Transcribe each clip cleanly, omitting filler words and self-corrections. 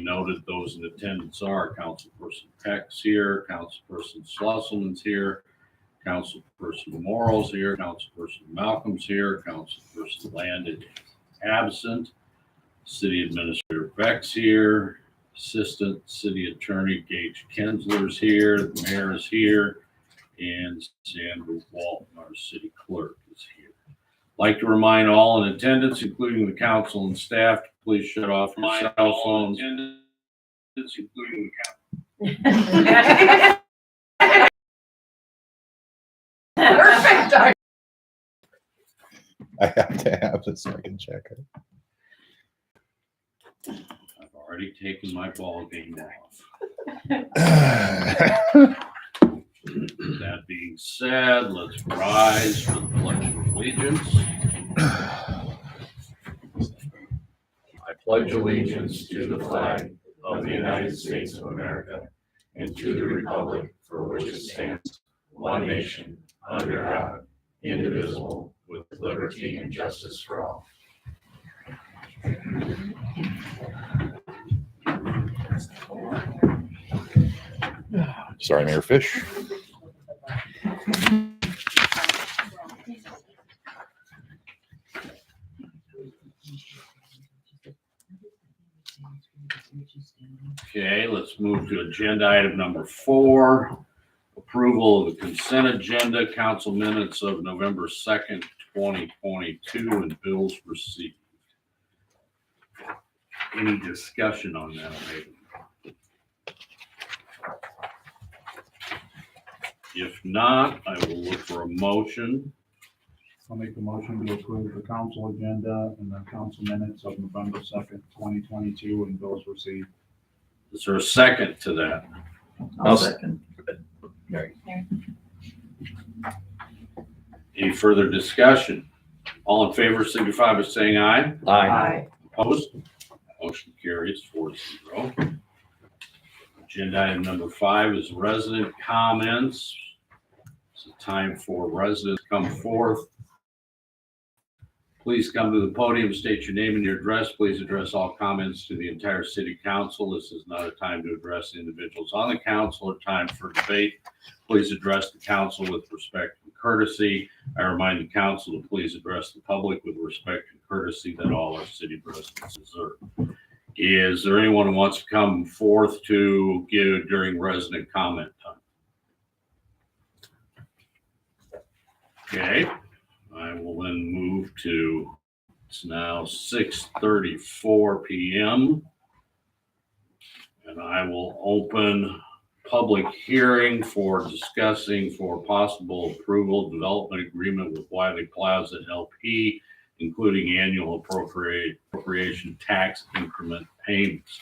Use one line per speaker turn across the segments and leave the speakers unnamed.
noted, those in attendance are Councilperson Peck's here, Councilperson Schlusselman's here, Councilperson Morrow's here, Councilperson Malcolm's here, Councilperson Landon is absent, City Administrator Beck's here, Assistant City Attorney Gage Kensler's here, the Mayor is here, and Sandra Walton, our City Clerk, is here. Like to remind all in attendance, including the council and staff, to please shut off your cell phones. Including
Perfect.
I have to have it so I can check it.
I've already taken my ball game off. That being said, let's rise for the Pledge of Allegiance.
I pledge allegiance to the flag of the United States of America and to the republic for which it stands, one nation, under God, indivisible, with liberty and justice for all.
Sorry, Mayor Fish.
Okay, let's move to agenda item number 4. Approval of the consent agenda, council minutes of November 2nd, 2022, and bills received. Any discussion on that item? If not, I will look for a motion.
I'll make a motion to approve the council agenda and the council minutes of November 2nd, 2022, and bills received.
Is there a second to that?
I'll second.
Any further discussion? All in favor signify by saying aye.
Aye.
Opposed? Motion carries 4-0. Agenda item number 5 is resident comments. It's a time for residents to come forth. Please come to the podium, state your name and your address. Please address all comments to the entire city council. This is not a time to address individuals on the council or time for debate. Please address the council with respect and courtesy. I remind the council to please address the public with respect and courtesy that all our city residents deserve. Is there anyone who wants to come forth to give during resident comment time? Okay. I will then move to, it's now 6:34 p.m. and I will open public hearing for discussing for possible approval development agreement with Wiley Plaza LP, including annual appropriation tax increment payments.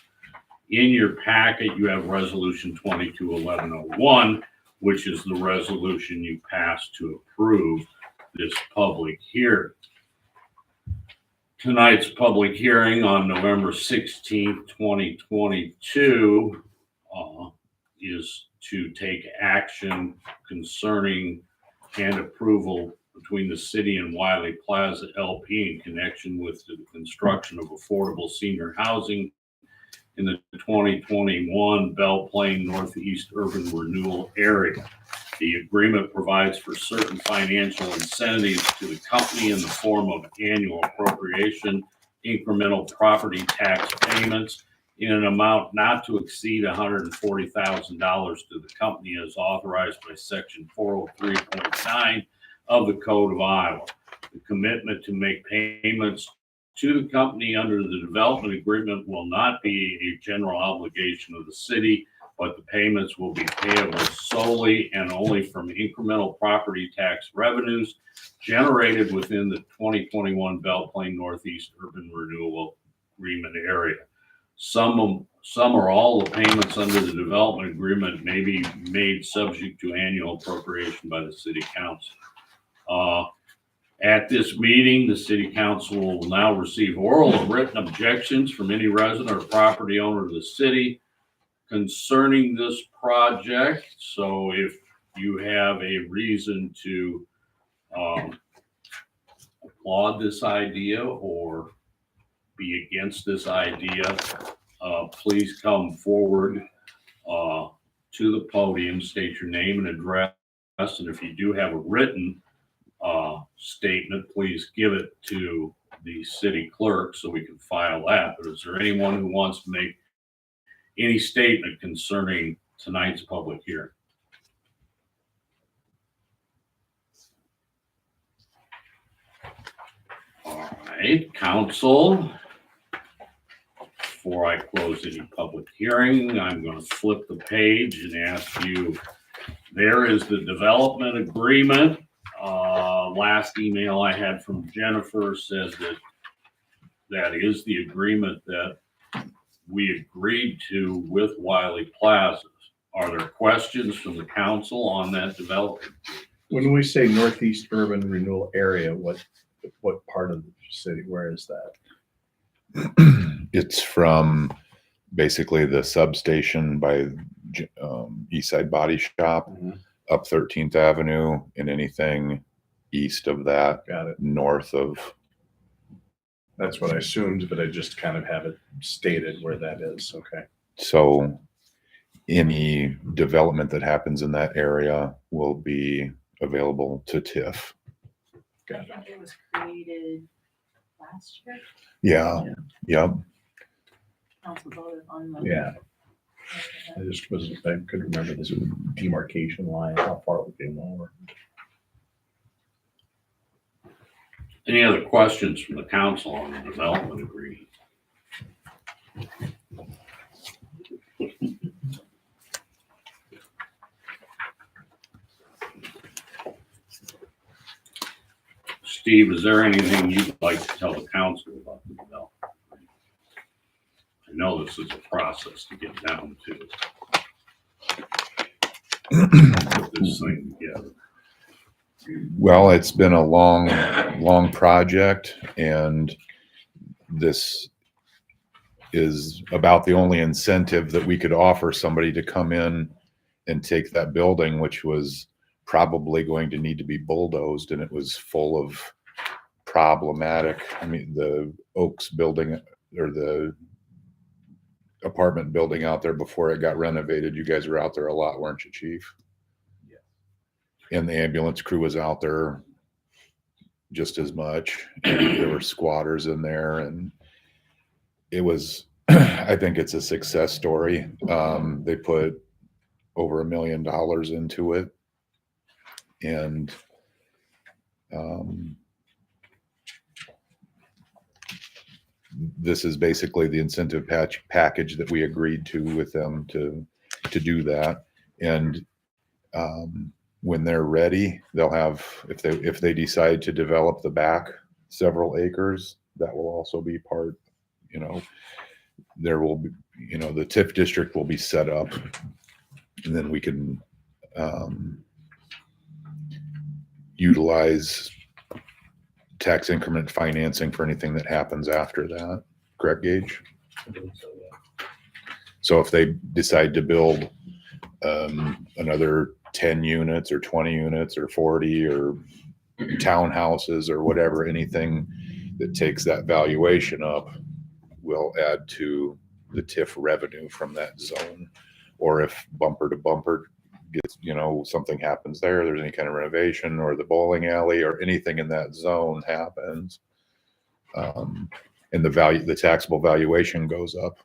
In your packet, you have resolution 22-1101, which is the resolution you passed to approve this public hearing. Tonight's public hearing on November 16th, 2022 is to take action concerning and approval between the city and Wiley Plaza LP in connection with the construction of affordable senior housing in the 2021 Belle Plaine Northeast Urban Renewal Area. The agreement provides for certain financial incentives to the company in the form of annual appropriation, incremental property tax payments in an amount not to exceed $140,000 to the company as authorized by Section 403.9 of the Code of Iowa. The commitment to make payments to the company under the development agreement will not be a general obligation of the city, but the payments will be payable solely and only from incremental property tax revenues generated within the 2021 Belle Plaine Northeast Urban Renewal Agreement area. Some or all the payments under the development agreement may be made subject to annual appropriation by the city council. At this meeting, the city council will now receive oral and written objections from any resident or property owner of the city concerning this project. So if you have a reason to applaud this idea or be against this idea, please come forward to the podium, state your name and address, and if you do have a written statement, please give it to the city clerk so we can file that. But is there anyone who wants to make any statement concerning tonight's public hearing? All right, council. Before I close any public hearing, I'm going to flip the page and ask you, there is the development agreement. Last email I had from Jennifer says that that is the agreement that we agreed to with Wiley Plaza. Are there questions from the council on that development?
When we say Northeast Urban Renewal Area, what part of the city, where is that?
It's from basically the substation by East Side Body Shop up 13th Avenue and anything east of that,
Got it.
north of.
That's what I assumed, but I just kind of have it stated where that is. Okay.
So any development that happens in that area will be available to TIF.
Got
I
it.
think it was created last year.
Yeah. Yep.
Council voted on the.
Yeah. I just wasn't, I couldn't remember this demarcation line, how far it came over.
Any other questions from the council on the development agreement? Steve, is there anything you'd like to tell the council about the development? I know this is a process to get down to put this thing together.
Well, it's been a long project, and this is about the only incentive that we could offer somebody to come in and take that building, which was probably going to need to be bulldozed, and it was full of problematic. I mean, the Oaks building or the apartment building out there before it got renovated, you guys were out there a lot, weren't you, Chief? And the ambulance crew was out there just as much. And there were squatters in there, and it was, I think it's a success story. They put over $1 million into it. And this is basically the incentive package that we agreed to with them to do that. And when they're ready, they'll have, if they decide to develop the back several acres, that will also be part, there will be, the TIF district will be set up, and then we can utilize tax increment financing for anything that happens after that. Correct, Gage? So if they decide to build another 10 units or 20 units or 40 or townhouses or whatever, anything that takes that valuation up will add to the TIF revenue from that zone. Or if bumper to bumper gets, something happens there's any kind of renovation, or the bowling alley or anything in that zone happens, and the taxable valuation goes up,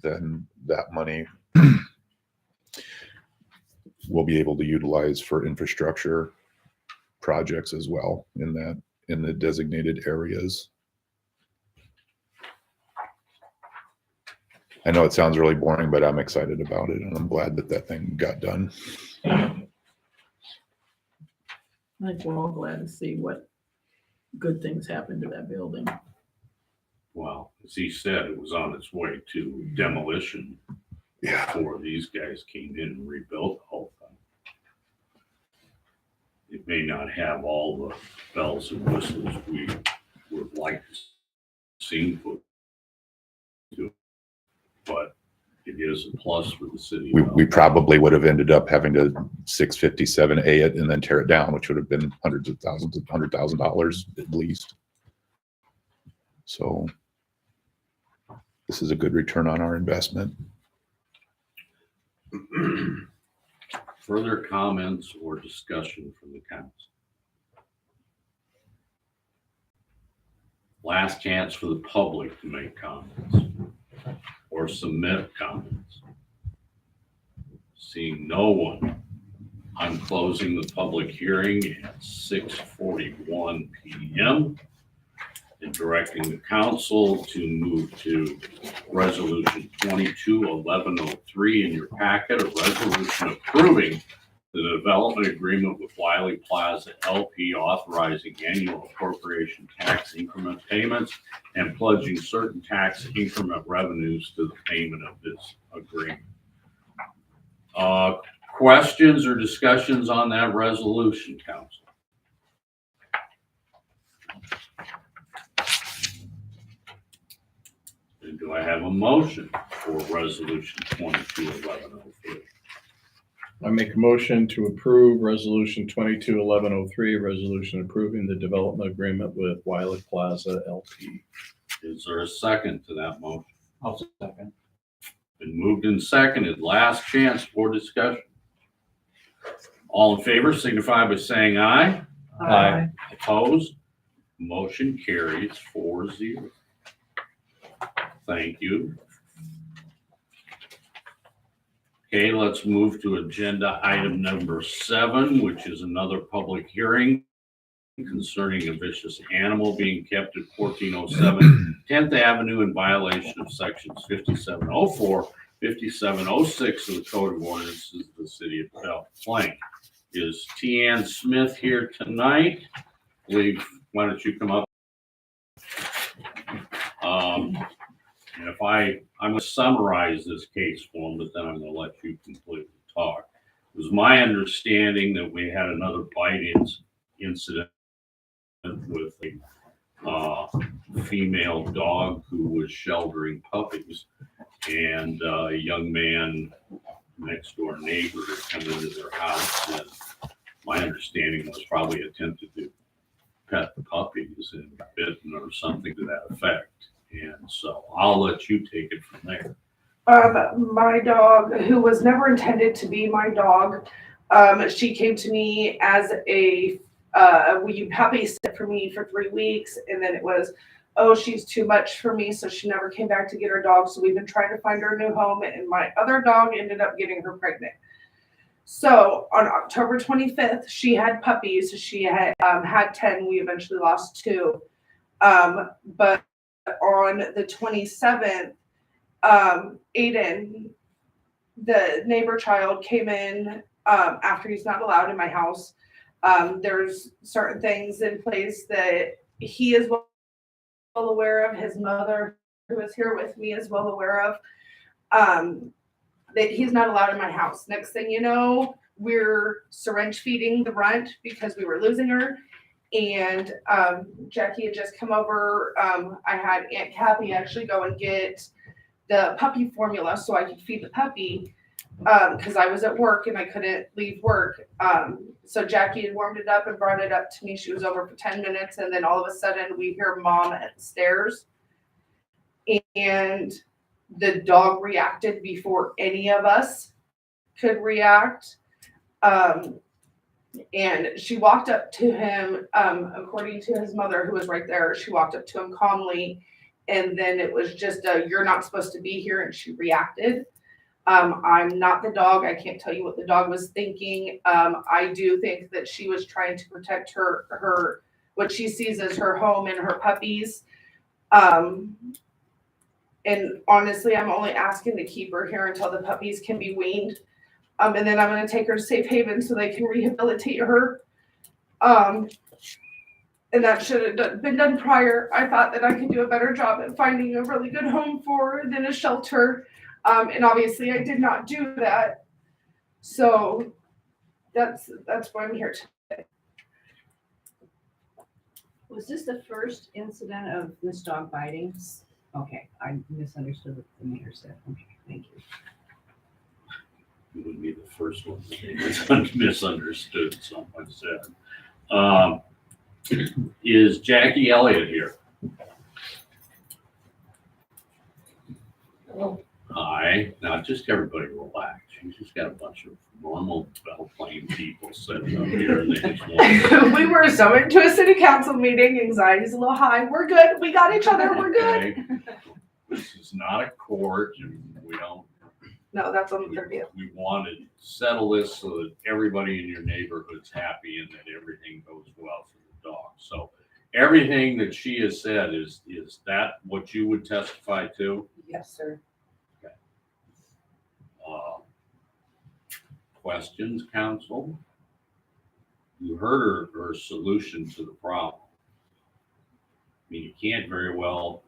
then that money we'll be able to utilize for infrastructure projects as well in the designated areas. I know it sounds really boring, but I'm excited about it, and I'm glad that thing got done.
I think we're all glad to see what good things happen to that building.
Well, as he said, it was on its way to demolition before these guys came in and rebuilt the whole thing. It may not have all the bells and whistles we would like to see put to it, but it is a plus for the city.
We probably would have ended up having to 657A it and then tear it down, which would have been hundreds of thousands of $100,000 at least. So this is a good return on our investment.
Further comments or discussion from the council? Last chance for the public to make comments or submit comments. Seeing no one, I'm closing the public hearing at 6:41 p.m. and directing the council to move to resolution 22-1103 in your packet, a resolution approving the development agreement with Wiley Plaza LP, authorizing annual corporation tax increment payments and pledging certain tax increment revenues to the payment of this agreement. Questions or discussions on that resolution, council? And do I have a motion for resolution 22-1103?
I make a motion to approve resolution 22-1103, a resolution approving the development agreement with Wiley Plaza LP.
Is there a second to that motion?
I'll second.
Been moved and seconded. Last chance for discussion. All in favor signify by saying aye.
Aye.
Opposed? Motion carries 4-0. Thank you. Okay, let's move to agenda item number 7, which is another public hearing concerning a vicious animal being kept at 1407 10th Avenue in violation of sections 5704, 5706 of the Code of Ordinances of the City of Belle Plaine. Is T. Smith here tonight? Why don't you come up? And if I'm going to summarize this case for him, but then I'm going to let you completely talk. It was my understanding that we had another bite incident with a female dog who was sheltering puppies, and a young man, next door neighbor, had come into their house, and my understanding was probably attempted to pet the puppies and bitten or something to that effect. And so I'll let you take it from there.
My dog, who was never intended to be my dog, she came to me as a will you puppy sit for me for 3 weeks, and then it was, oh, she's too much for me, so she never came back to get her dog. So we've been trying to find her a new home, and my other dog ended up getting her pregnant. So on October 25th, she had puppies. She had had 10. We eventually lost 2. But on the 27th, Aiden, the neighbor child, came in after he's not allowed in my house. There's certain things in place that he is well aware of. His mother, who is here with me, is well aware of. That he's not allowed in my house. Next thing you know, we're syringe feeding the runt because we were losing her. And Jackie had just come over. I had Aunt Kathy actually go and get the puppy formula so I could feed the puppy because I was at work and I couldn't leave work. So Jackie had warmed it up and brought it up to me. She was over for 10 minutes, and then all of a sudden we hear Mom at the stairs. And the dog reacted before any of us could react. And she walked up to him, according to his mother, who was right there. She walked up to him calmly, and then it was just you're not supposed to be here, and she reacted. I'm not the dog. I can't tell you what the dog was thinking. I do think that she was trying to protect her what she sees as her home and her puppies. And honestly, I'm only asking to keep her here until the puppies can be weaned. And then I'm going to take her to Safe Haven so they can rehabilitate her. And that should have been done prior. I thought that I could do a better job at finding a really good home for her than a shelter. And obviously I did not do that. So that's why I'm here today.
Was this the first incident of this dog biting? Okay, I misunderstood what the mayor said. Okay, thank you.
You would be the first one that misunderstood, someone said. Is Jackie Elliott here? not just everybody relax. She's just got a bunch of normal, well-playing people sitting up here and they just want.
We were summoned to a city council meeting. Anxiety's a little high. We're good. We got each other. We're good.
Okay? This is not a court and we don't,
No, that's on the 30th.
we want to settle this so that everybody in your neighborhood's happy and that everything goes well for the dog. So everything that she has said, is that what you would testify to?
Yes, sir.
Questions, council? You heard her solution to the problem. I mean, you can't very well,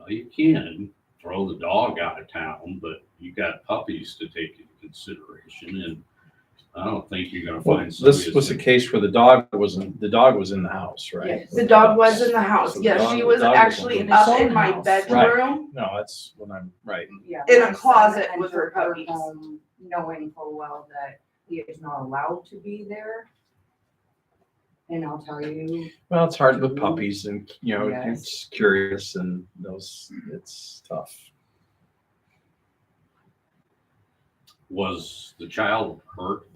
you can throw the dog out of town, but you got puppies to take into consideration, and I don't think you're gonna
Well,
find somebody.
this was the case where the dog was in the house, right?
Yes.
The dog was in the house.
So the
Yes,
dog-
she was
the dog
actually
in
up
the
in my
house.
bedroom.
No, that's when I'm, right.
Yeah.
In a
my son
closet with
entered
her puppies.
home knowing full well that he is not allowed to be there. And I'll tell you,
Well, it's hard with puppies and, you know,
Yes.
it's curious and it's tough.
Was the child hurt?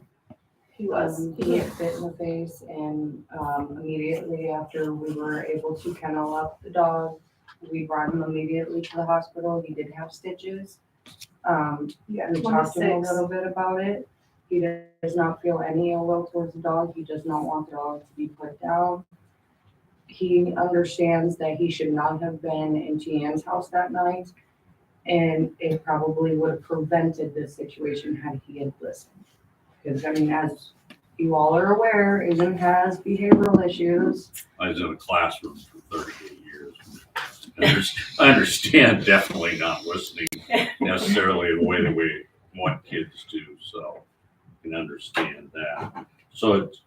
He was.
he get bit in the face and immediately after we were able to kennel up the dog, we brought him immediately to the hospital. He did have stitches.
Yeah,
We talked to him a
26.
little bit about it. He does not feel any ill will towards the dog. He does not want the dog to be put down. He understands that he should not have been in Tian's house that night. And it probably would have prevented this situation had he had listened. Because I mean, as you all are aware, Asian has behavioral issues.
I was in a classroom for 38 years. I understand definitely not listening necessarily the way that we want kids to, so I can understand that. So it's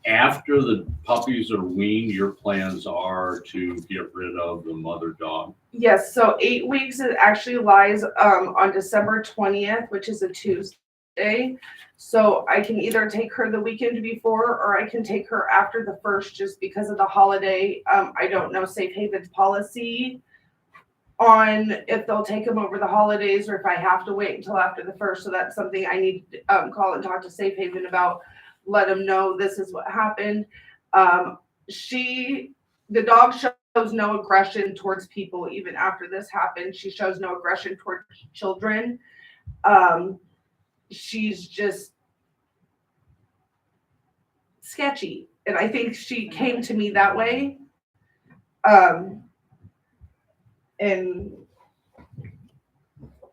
after the puppies are weaned, your plans are to get rid of the mother dog?
Yes, so 8 weeks, it actually lies on December 20th, which is a Tuesday. So I can either take her the weekend before or I can take her after the 1st just because of the holiday. I don't know Safe Haven's policy on if they'll take them over the holidays or if I have to wait until after the 1st. So that's something I need to call and talk to Safe Haven about. Let them know this is what happened. The dog shows no aggression towards people even after this happened. She shows no aggression towards children. She's just sketchy. And I think she came to me that way. And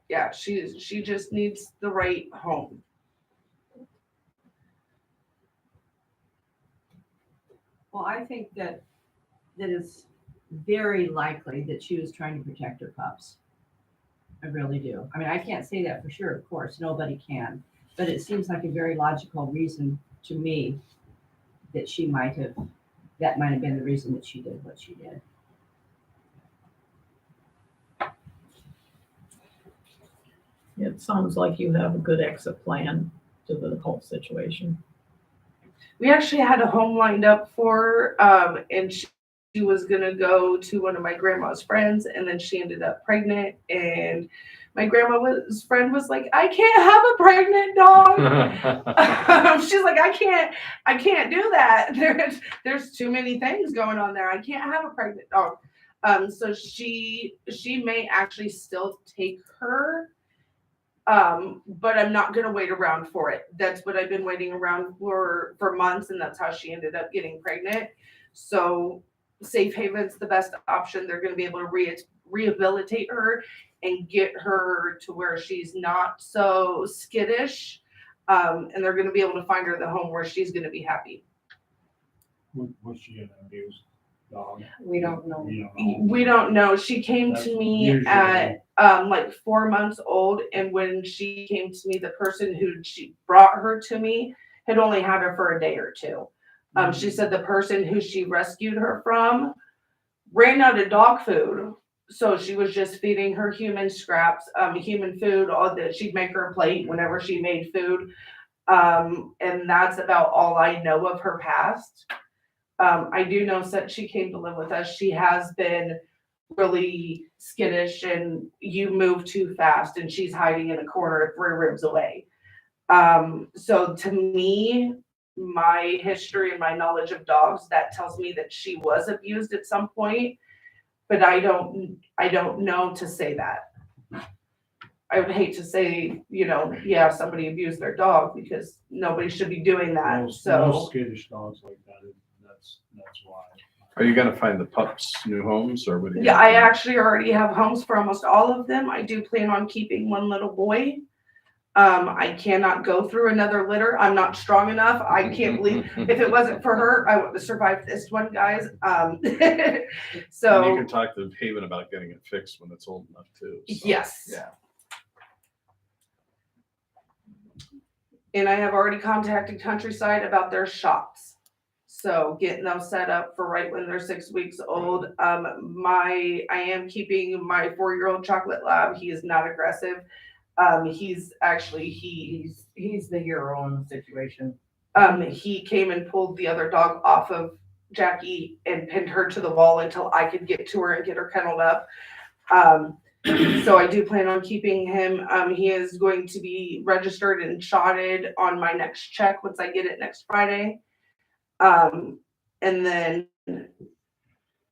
yeah, she just needs the right home.
Well, I think that it's very likely that she was trying to protect her pups. I really do. I mean, I can't say that for sure, of course, nobody can, but it seems like a very logical reason to me that that might have been the reason that she did what she did.
It sounds like you have a good exit plan to the whole situation.
We actually had a home lined up for her, and she was gonna go to one of my grandma's friends, and then she ended up pregnant. And my grandma's friend was like, "I can't have a pregnant dog." She's like, "I can't do that. There's too many things going on there. I can't have a pregnant dog." So she may actually still take her. But I'm not gonna wait around for it. That's what I've been waiting around for months, and that's how she ended up getting pregnant. So Safe Haven's the best option. They're gonna be able to rehabilitate her and get her to where she's not so skittish. And they're gonna be able to find her the home where she's gonna be happy.
Was she an abused dog?
We don't know.
You don't know.
We don't know. She came to me
Usually-
at like 4 months old, and when she came to me, the person who she brought her to me had only had her for a day or two. She said the person who she rescued her from ran out of dog food, so she was just feeding her human scraps, human food. All that she'd make her a plate whenever she made food, and that's about all I know of her past. I do know since she came to live with us, she has been really skittish and you move too fast and she's hiding in a corner 3 ribs away. So to me, my history and my knowledge of dogs, that tells me that she was abused at some point, but I don't know to say that. I would hate to say, yeah, somebody abused their dog, because nobody should be doing that.
Most
So
skittish dogs like that, that's why.
Are you gonna find the pups new homes or what?
yeah, I actually already have homes for almost all of them. I do plan on keeping one little boy. I cannot go through another litter. I'm not strong enough. I can't believe, if it wasn't for her, I wouldn't have survived this one, guys.
And you
So,
can talk to Haven about getting it fixed when it's old enough too. so,
yes.
Yeah.
And I have already contacted Countryside about their shots. So getting them set up for right when they're 6 weeks old. I am keeping my 4-year-old chocolate lab. He is not aggressive. He's actually,
He's the hero in the situation.
he came and pulled the other dog off of Jackie and pinned her to the wall until I could get to her and get her kenneled up. So I do plan on keeping him. He is going to be registered and shotted on my next check once I get it next Friday. And then,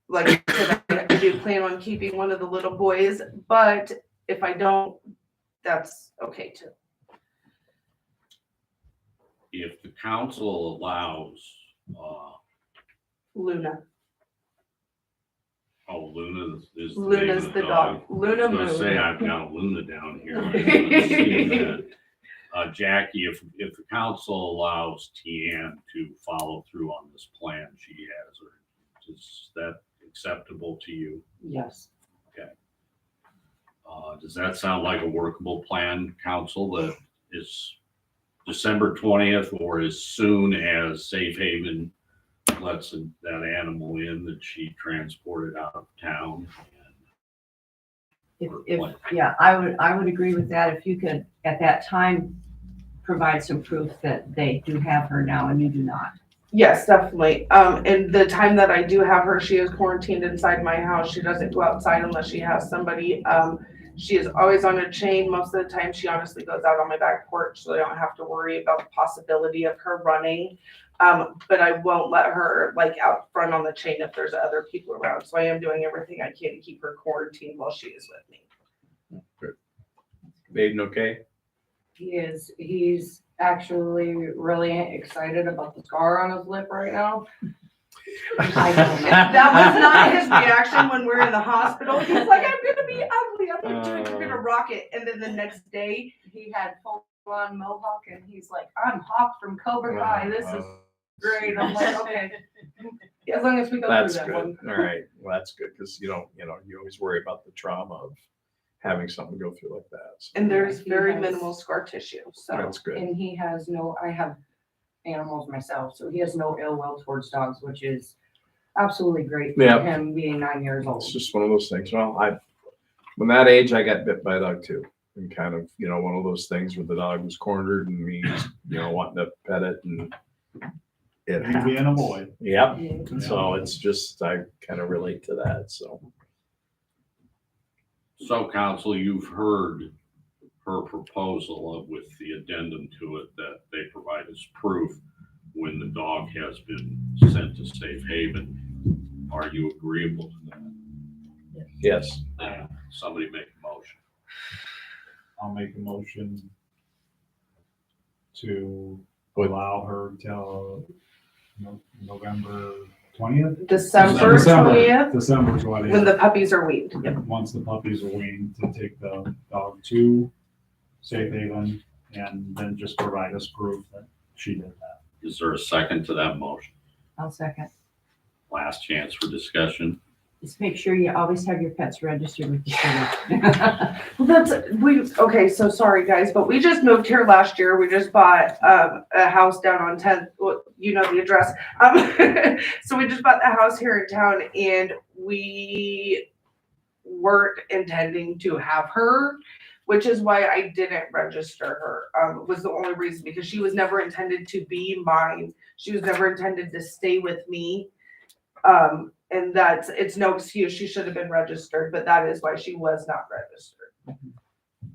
like I said, I do plan on keeping one of the little boys, but if I don't, that's okay too.
If the council allows,
Luna.
Luna is the name
Luna's
of
the dog.
I
Luna
was gonna
Moon.
say, I've got a Luna down here. I haven't seen that. Jackie, if the council allows Tian to follow through on this plan she has, or is that acceptable to you?
Yes.
Does that sound like a workable plan, council, that is December 20th or as soon as Safe Haven lets that animal in that she transported out of town?
Yeah, I would agree with that. If you could, at that time, provide some proof that they do have her now and you do not.
Yes, definitely. And the time that I do have her, she is quarantined inside my house. She doesn't go outside unless she has somebody. She is always on a chain. Most of the time, she honestly goes out on my back porch, so I don't have to worry about the possibility of her running. But I won't let her out front on the chain if there's other people around. So I am doing everything I can to keep her quarantined while she is with me.
Good. Baden, okay?
He's actually really excited about the scar on his lip right now. I don't know.
That was not his reaction when we were in the hospital. He's like, I'm gonna be ugly. I'm gonna rock it. And then the next day,
He had full on mohawk and he's like, I'm Hawk from Cobra Kai. This is great. I'm like, okay. As long as we go
That's
through that
good.
one.
All right. Well, that's good because you always worry about the trauma of having something go through like that. So
and there's
He
very
has-
minimal scar tissue. So
that's good.
And he has I have animals myself, so he has no ill will towards dogs, which is absolutely great for
Yeah.
him being 9 years old.
It's just one of those things. Well, when that age, I got bit by a dog too. And kind of, one of those things where the dog was cornered and me, wanting to pet it and it
You
happened.
being a boy.
Yep.
Yeah.
So it's just, I kind of relate to that. So
So council, you've heard her proposal with the addendum to it that they provide as proof when the dog has been sent to Safe Haven. Are you agreeable to that?
yes.
Somebody make a motion.
I'll make a motion to allow her till November 20th?
December 20th,
December
when
20th,
the puppies are weaned.
once the puppies are weaned, to take the dog to Safe Haven and then just provide us proof that she did that.
Is there a second to that motion?
I'll second.
Last chance for discussion.
Just make sure you always have your pets registered with the city.
Well, okay, so sorry guys, but we just moved here last year. We just bought a house down on 10th, well, you know the address. So we just bought the house here in town and we weren't intending to have her, which is why I didn't register her. Was the only reason, because she was never intended to be mine. She was never intended to stay with me. And it's no excuse. She should have been registered, but that is why she was not registered.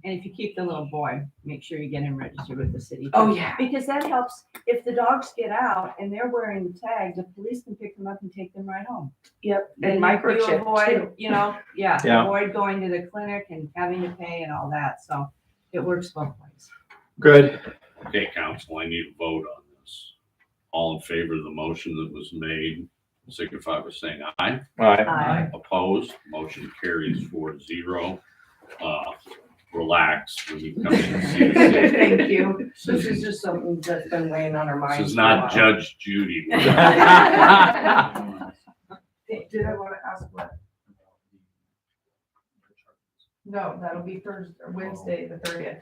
And if you keep the little boy, make sure you get him registered with the city.
Oh, yeah.
Because that helps, if the dogs get out and they're wearing the tag, the police can pick them up and take them right home.
Yep.
Then
And
you
microchip
avoid,
too.
you know,
Yeah.
avoid going to the clinic and having to pay and all that, so it works both ways.
Good.
Okay, council, I need a vote on this. All in favor of the motion that was made, signify by saying aye.
All right.
Aye.
Opposed, motion carries 4-0. Relax when you come in and see the city.
Thank you. This is just something that's been weighing on our minds.
This is
for a
not
while.
Judge Judy.
Did I want to ask what? No, that'll be Thursday, or Wednesday, the 30th.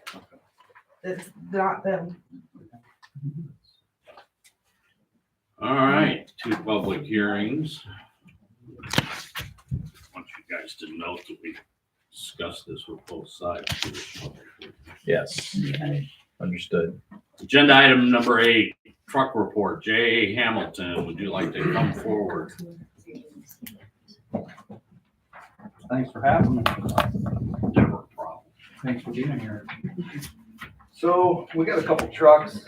It's not them.
All right, 2 public hearings. I want you guys to note that we discussed this with both sides.
Yes. Understood.
Agenda item number 8, truck report. J.A. Hamilton, would you like to come forward?
Thanks for having me.
Never a problem.
Thanks for being here. So we got a couple trucks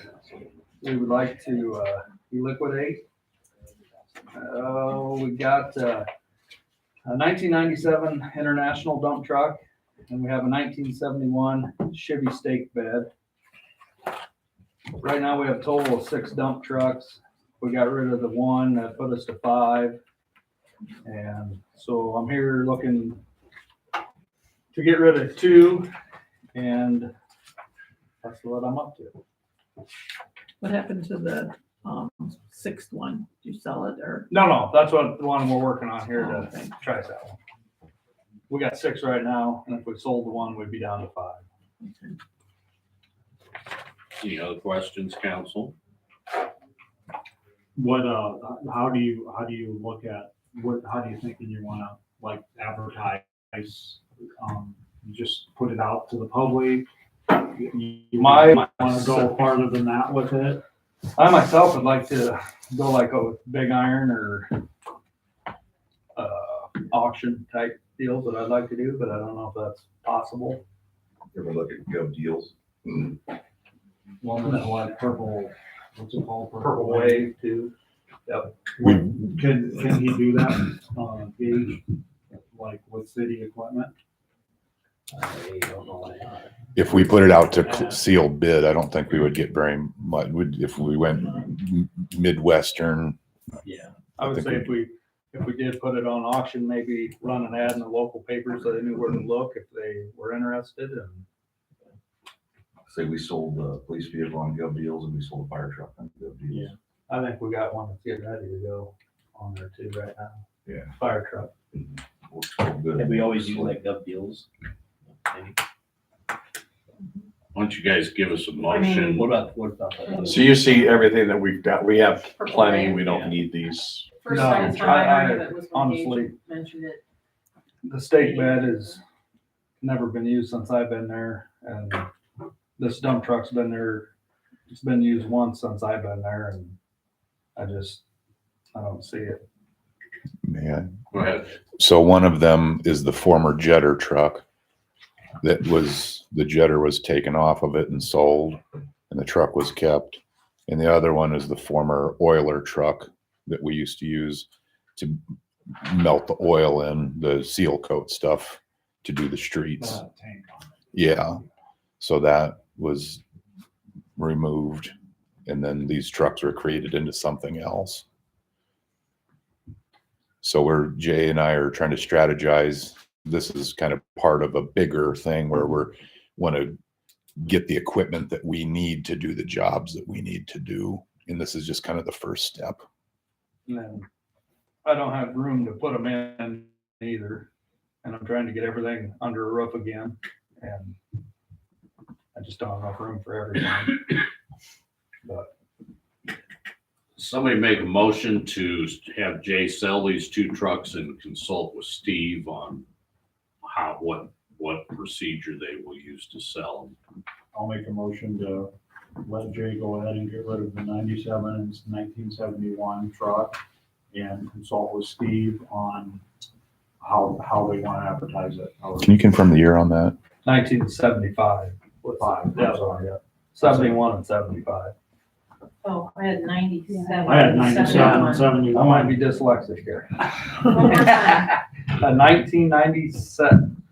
we would like to liquidate. We got a 1997 International dump truck, and we have a 1971 Chevy stake bed. Right now we have a total of 6 dump trucks. We got rid of the one that put us to 5. And so I'm here looking to get rid of 2, and that's what I'm up to.
What happened to the 6th one? Did you sell it or?
No, that's what the one we're working on here
Oh,
to
okay.
try to sell. We got 6 right now, and if we sold the one, we'd be down to 5.
Any other questions, council?
What, how do you look at, how do you think you wanna like advertise? Just put it out to the public? You
My-
wanna go farther than that with it?
I myself would like to go like a big iron or auction type deals that I'd like to do, but I don't know if that's possible.
Ever look at Gov Deals?
One that like purple, what's it called?
Purple Wave too. Yep.
Can he do that, Gage, like with city equipment?
I don't know.
If we put it out to sealed bid, I don't think we would get very much. If we went Midwestern,
Yeah, I would say if we did put it on auction, maybe run an ad in the local paper so they knew where to look if they were interested. And
Say we sold the police vehicle on Gov Deals and we sold a fire truck on Gov Deals.
Yeah. I think we got one that's getting ready to go on there too right now.
Yeah.
Fire truck.
Works real good.
And we always use like Gov Deals. Maybe.
Why don't you guys give us a motion?
What about that?
So you see everything that we've got, we have
Purple
plenty,
wave,
we don't
yeah.
need these.
First
No,
time I heard of
I-
it was when Gage
honestly-
mentioned it.
The stake bed has never been used since I've been there, and this dump truck's been there. It's been used once since I've been there, and I don't see it.
man.
Go ahead.
So one of them is the former Jetter truck. The Jetter was taken off of it and sold, and the truck was kept. And the other one is the former Oiler truck that we used to use to melt the oil in, the seal coat stuff to do the streets.
Tank on it.
Yeah. So that was removed, and then these trucks were created into something else. So Jay and I are trying to strategize. This is kind of part of a bigger thing where want to get the equipment that we need to do the jobs that we need to do. And this is just kind of the first step.
And then I don't have room to put them in either, and I'm trying to get everything under a roof again, and I just don't have enough room for everything. But
Somebody make a motion to have Jay sell these 2 trucks and consult with Steve on what procedure they will use to sell them.
I'll make a motion to let Jay go ahead and get rid of the 97 and 1971 truck and consult with Steve on how they want to advertise it.
Can you confirm the year on that?
1975.
With five,
Yeah.
sorry, yeah.
71 and 75.
Oh, I had 97.
I had 97,
I
71.
might be dyslexic here.
One more time.
1997,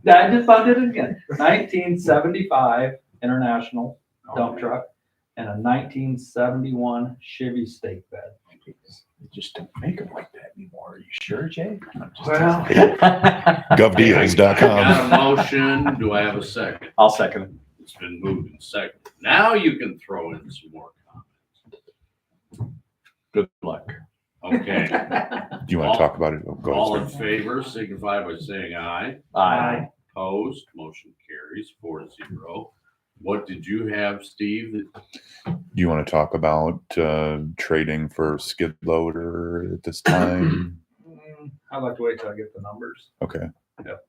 I just found it again. 1975 International dump
Okay.
truck and a 1971 Chevy stake bed.
They just don't make them like that anymore. Are you sure, Jay?
Well,
Govdeals.com.
Got a motion, do I have a second?
I'll second it.
It's been moved and seconded. Now you can throw in some more comments.
Good luck.
Okay,
Do you want to talk about it? Oh, go
all
ahead,
in
sir.
favor signify by saying aye.
Aye.
Opposed, motion carries 4-0. What did you have, Steve?
Do you want to talk about trading for skid loader at this time?
I'd like to wait till I get the numbers.
Okay.
Yep.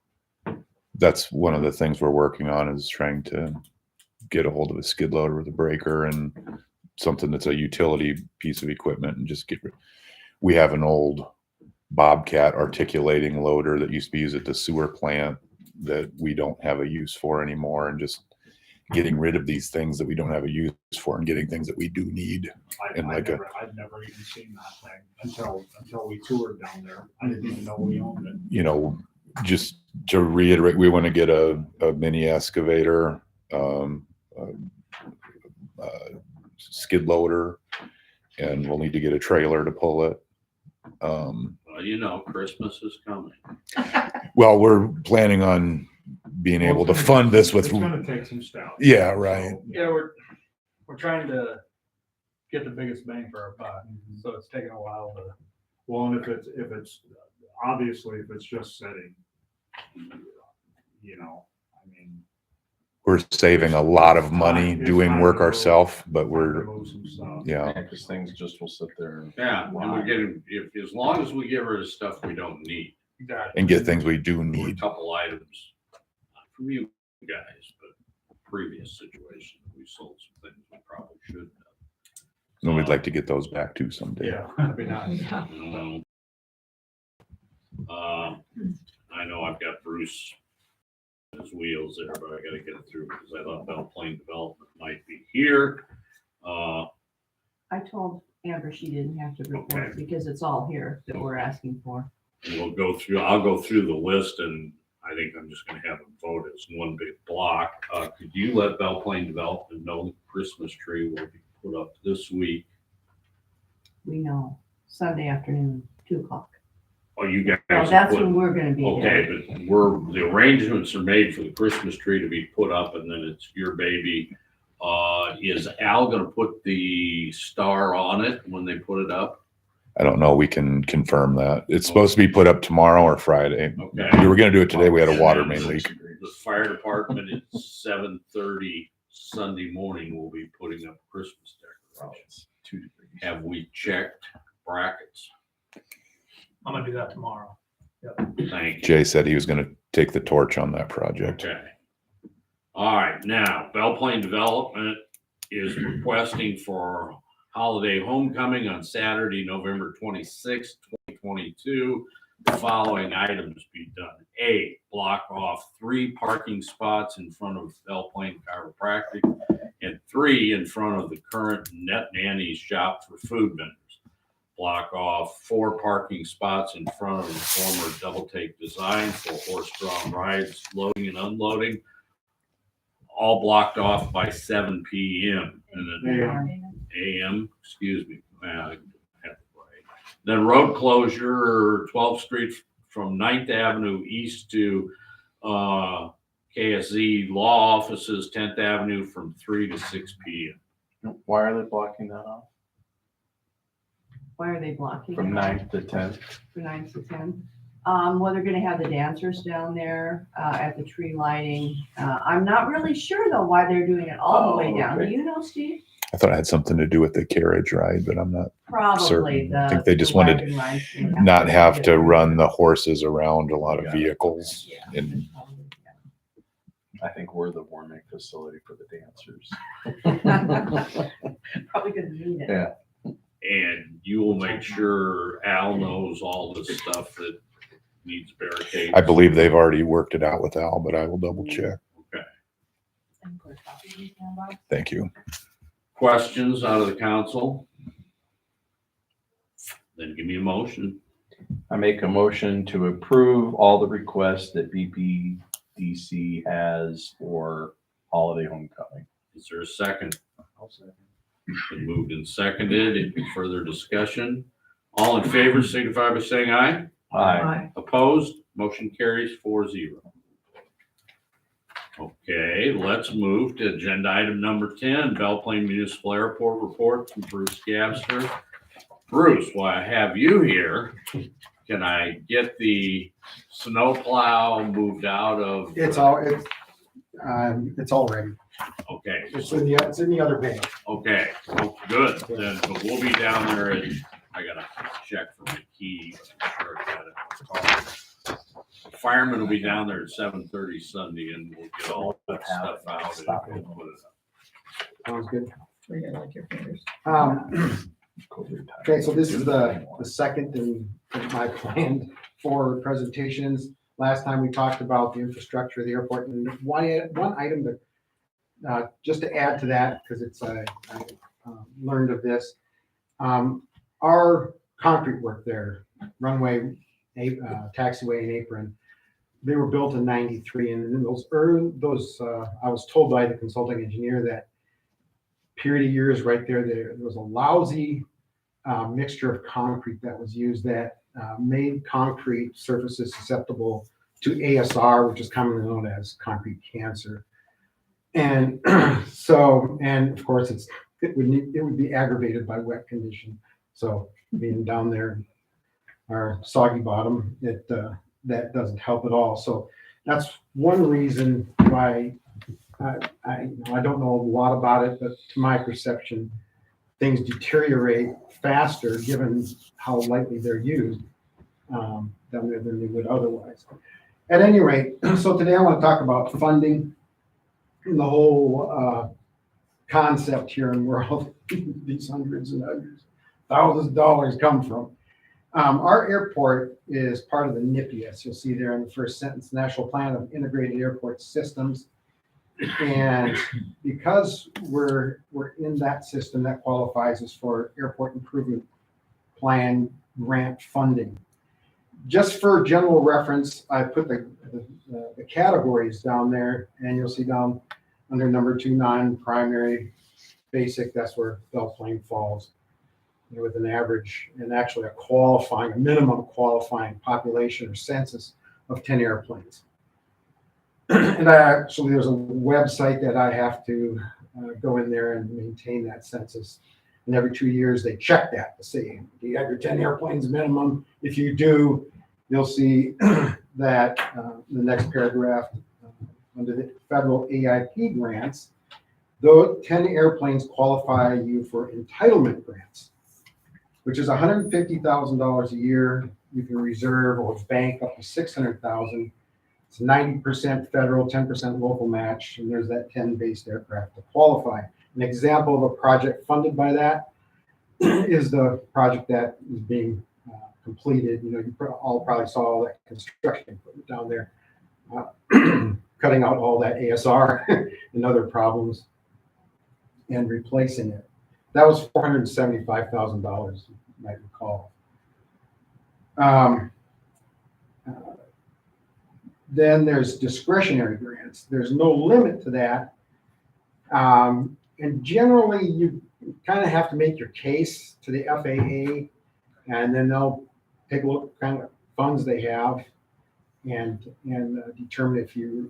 That's one of the things we're working on, is trying to get a hold of a skid loader with a breaker and something that's a utility piece of equipment, and just get rid. We have an old Bobcat articulating loader that used to be used at the sewer plant that we don't have a use for anymore, and just getting rid of these things that we don't have a use for and getting things that we do need. And like
I'd never even seen that thing until we toured down there. I didn't even know we owned it.
You know, just to reiterate, we want to get a mini excavator, skid loader, and we'll need to get a trailer to pull it.
Well, you know, Christmas is coming.
Well, we're planning on being able to fund this with.
It's gonna take some steps.
Yeah, right.
So,
Yeah, we're trying to get the biggest bang for our buck, so it's taking a while to.
Well, and if it's obviously, if it's just sitting, you know, I mean.
We're saving a lot of money
It's
doing
time
work
to move-
ourselves, but
time to
we're,
move some stuff.
yeah.
Because things just will sit there. And
Yeah, and we're getting, as long as we get rid of stuff we don't need.
Exactly.
And get things we do
Or a
need.
couple items, not from you guys, but previous situation, we sold some things we probably should have.
And we'd like to get those back too someday.
Yeah, that'd be nice.
Yeah.
I know I've got Bruce and his wheels there, but I gotta get it through because I thought Bell Plain Development might be here.
I told Amber she didn't have to report
Okay.
because it's all here that we're asking for.
I'll go through the list, and I think I'm just gonna have them vote as one big block. Could you let Bell Plain Development know the Christmas tree will be put up this week?
We know, Sunday afternoon, 2:00.
Oh, you guys.
Oh,
have
that's
put-
when we're gonna be there.
Okay, but the arrangements are made for the Christmas tree to be put up, and then it's your baby. Is Al gonna put the star on it when they put it up?
I don't know. We can confirm that. It's supposed to be put up tomorrow or Friday.
Okay.
We were gonna do it today. We had a water main leak.
The fire department at 7:30 Sunday morning will be putting up Christmas decorations.
2 degrees.
Have we checked brackets?
I'm gonna do that tomorrow.
Thank you.
Jay said he was gonna take the torch on that project.
Okay. All right, now, Bell Plain Development is requesting for holiday homecoming on Saturday, November 26th, 2022. The following items be done. A, block off 3 parking spots in front of Bell Plain Chiropractic and 3 in front of the current Net Nanny's shop for food vendors. Block off 4 parking spots in front of the former Double Take Design for horse-drawn rides, loading and unloading. All blocked off by 7 p.m. and then AM, excuse me. I have it right. Then road closure, 12th Street from 9th Avenue east to KSZ Law Offices, 10th Avenue from 3 to 6 p.m.
Why are they blocking that off?
Why are they blocking?
From
it?
9 to 10?
From 9 to 10. Well, they're gonna have the dancers down there, at the tree lighting. I'm not really sure though why they're doing it all the way down. Do
okay.
you know, Steve?
I thought it had something to do with the carriage ride, but I'm not
Probably
certain.
the.
I think they just
the
wanted
wagon rides, they have
not
to
have
get
to
it.
run the horses around a lot of
Yeah.
vehicles.
Yeah.
And
I think we're the warming facility for the dancers.
Probably gonna need it.
Yeah.
And you will make sure Al knows all the stuff that needs barricades.
I believe they've already worked it out with Al, but I will double check. Thank you.
Questions out of the council? Then give me a motion.
I make a motion to approve all the requests that BPDC has for holiday homecoming.
Is there a second? Been moved and seconded. Any further discussion? All in favor signify by saying aye.
Aye.
Opposed? Motion carries 4-0. Okay, let's move to agenda item number 10, Belle Plaine Municipal Airport report from Bruce Gabster. Bruce, while I have you here, can I get the snow plow moved out of?
It's all ready.
Okay,
It's in the other bay.
okay, well, good. Then, but we'll be down there and I gotta check for my key, but I'm sure I got it in the car. Firemen will be down there at 7:30 Sunday and we'll get all that stuff out and put it up.
Sounds good.
Where you like your fingers.
Okay, so this is the second in my planned 4 presentations. Last time we talked about the infrastructure of the airport, and one item that just to add to that, because it's I learned of this. Our concrete work there, runway, taxiway and apron, they were built in '93, and in those I was told by the consulting engineer that period of years right there was a lousy mixture of concrete that was used that made concrete surfaces susceptible to ASR, which is commonly known as concrete cancer. And so, and of course, it would be aggravated by wet condition. So being down there, our soggy bottom, that doesn't help at all. So that's one reason why I don't know a lot about it, but to my perception, things deteriorate faster given how lightly they're used down there than they would otherwise. At any rate, so today I want to talk about funding and the whole concept here and where all these hundreds and hundreds, thousands of dollars come from. Our airport is part of the NIPIAS. You'll see there in the first sentence, National Plan of Integrated Airport Systems. And because we're in that system, that qualifies us for Airport Improvement Plan grant funding. Just for general reference, I put the categories down there, and you'll see down under number 2, non-primary, basic, that's where Belle Plaine falls, with an average and actually a minimum qualifying population or census of 10 airplanes. And there's a website that I have to go in there and maintain that census. And every 2 years they check that to see, do you have your 10 airplanes minimum? If you do, you'll see that the next paragraph under the federal AIP grants, those 10 airplanes qualify you for entitlement grants, which is $150,000 a year. You can reserve or bank up to $600,000. It's 90% federal, 10% local match, and there's that 10 based aircraft to qualify. An example of a project funded by that is the project that is being completed. You know, you all probably saw all that construction equipment down there, cutting out all that ASR and other problems and replacing it. That was $475,000, you might recall. Then there's discretionary grants. There's no limit to that. And generally, you kind of have to make your case to the FAA, and then they'll take a look at kind of funds they have and determine if you're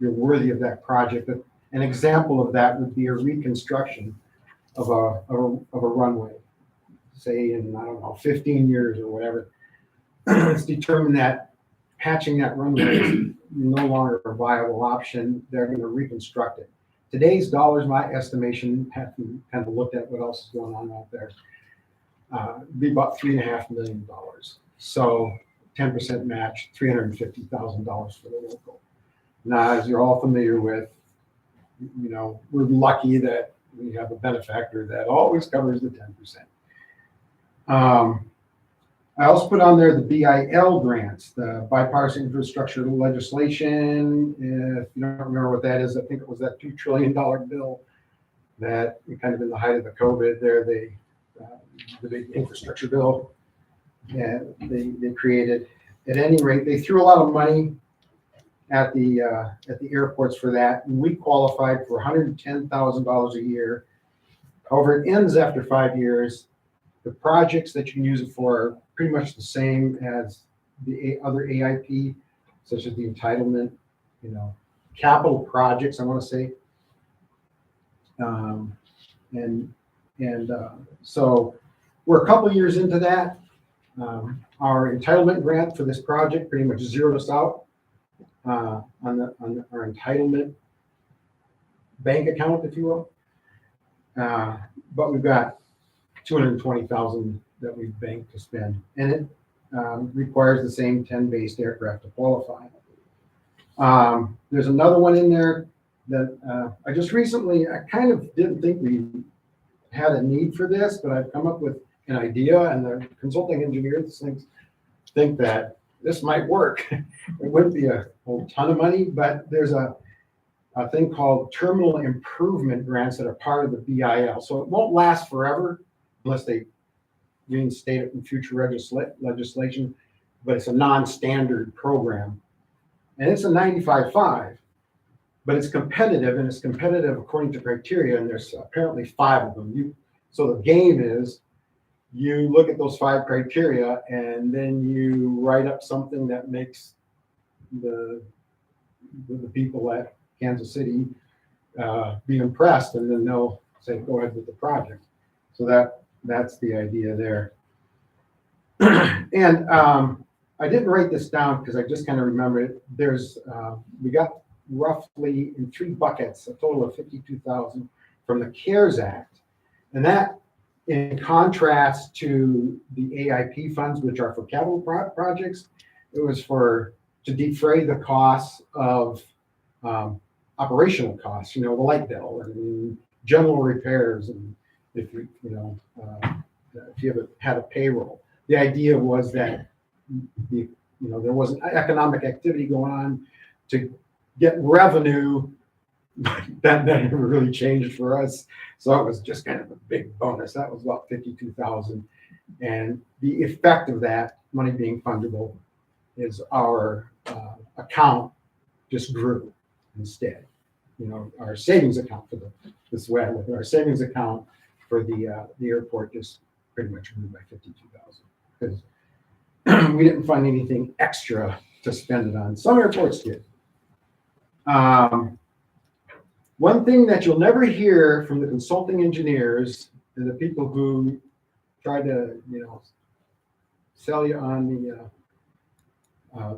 worthy of that project. An example of that would be a reconstruction of a runway, say in, I don't know, 15 years or whatever. It's determined that patching that runway is no longer a viable option. They're going to reconstruct it. Today's dollars, my estimation, having kind of looked at what else is going on out there, be about $3.5 million. So 10% match, $350,000 for the local. Now, as you're all familiar with, you know, we're lucky that we have a benefactor that always covers the 10%. I also put on there the BIL grants, the bipartisan infrastructure legislation. If you don't remember what that is, I think it was that $2 trillion bill that kind of in the height of the COVID there, the big infrastructure bill that they created. At any rate, they threw a lot of money at the airports for that, and we qualified for $110,000 a year. However, it ends after 5 years. The projects that you can use it for are pretty much the same as the other AIP, such as the entitlement, capital projects, I want to say. So we're a couple years into that. Our entitlement grant for this project pretty much zeroed us out on our entitlement bank account, if you will. But we've got $220,000 that we've banked to spend, and it requires the same 10 based aircraft to qualify. There's another one in there that I just recently, I kind of didn't think we had a need for this, but I've come up with an idea, and the consulting engineers think that this might work. It wouldn't be a whole ton of money, but there's a thing called terminal improvement grants that are part of the BIL. So it won't last forever unless they reinstate it in future legislation, but it's a non-standard program. And it's a 95.5, but it's competitive, and it's competitive according to criteria, and there's apparently 5 of them. So the game is you look at those 5 criteria, and then you write up something that makes the people at Kansas City be impressed, and then they'll say, go ahead with the project. So that's the idea there. And I didn't write this down because I just kind of remembered it. We got roughly in 3 buckets, a total of $52,000 from the CARES Act. And that, in contrast to the AIP funds, which are for capital projects, it was to defray the costs of operational costs, the light bill and general repairs, and if you ever had a payroll. The idea was that there wasn't economic activity going on to get revenue. That never really changed for us, so it was just kind of a big bonus. That was about $52,000, and the effect of that money being fungible is our account just grew instead. Our savings account our savings account for the airport just pretty much grew by $52,000 because we didn't find anything extra to spend it on. Some airports did. One thing that you'll never hear from the consulting engineers and the people who try to, sell you on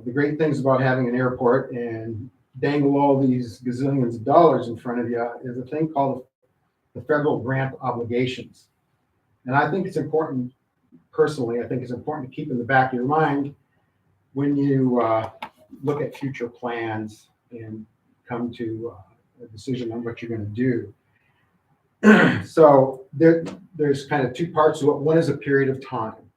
the great things about having an airport and dangle all these gazillions of dollars in front of you is a thing called the federal grant obligations. And I think it's important, personally, I think it's important to keep in the back of your mind when you look at future plans and come to a decision on what you're going to do. So there's kind of 2 parts to it. One is a period of time,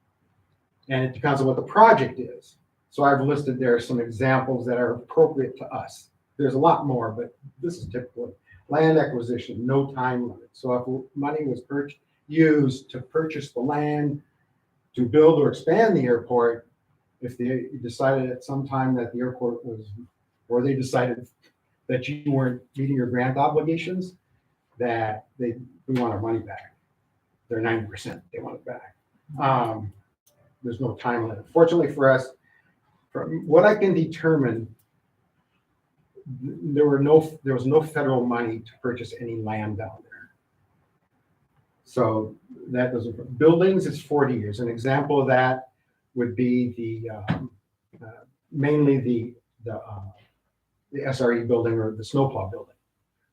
and it depends on what the project is. So I've listed there some examples that are appropriate to us. There's a lot more, but this is typical. Land acquisition, no time limit. So if money was used to purchase the land to build or expand the airport, if they decided at some time that the airport or they decided that you weren't meeting your grant obligations, that we want our money back. They're 90%, they want it back. There's no time limit. Fortunately for us, from what I can determine, there was no federal money to purchase any land down there. So that doesn't, buildings is 40 years. An example of that would be mainly the SRE building or the snowplow building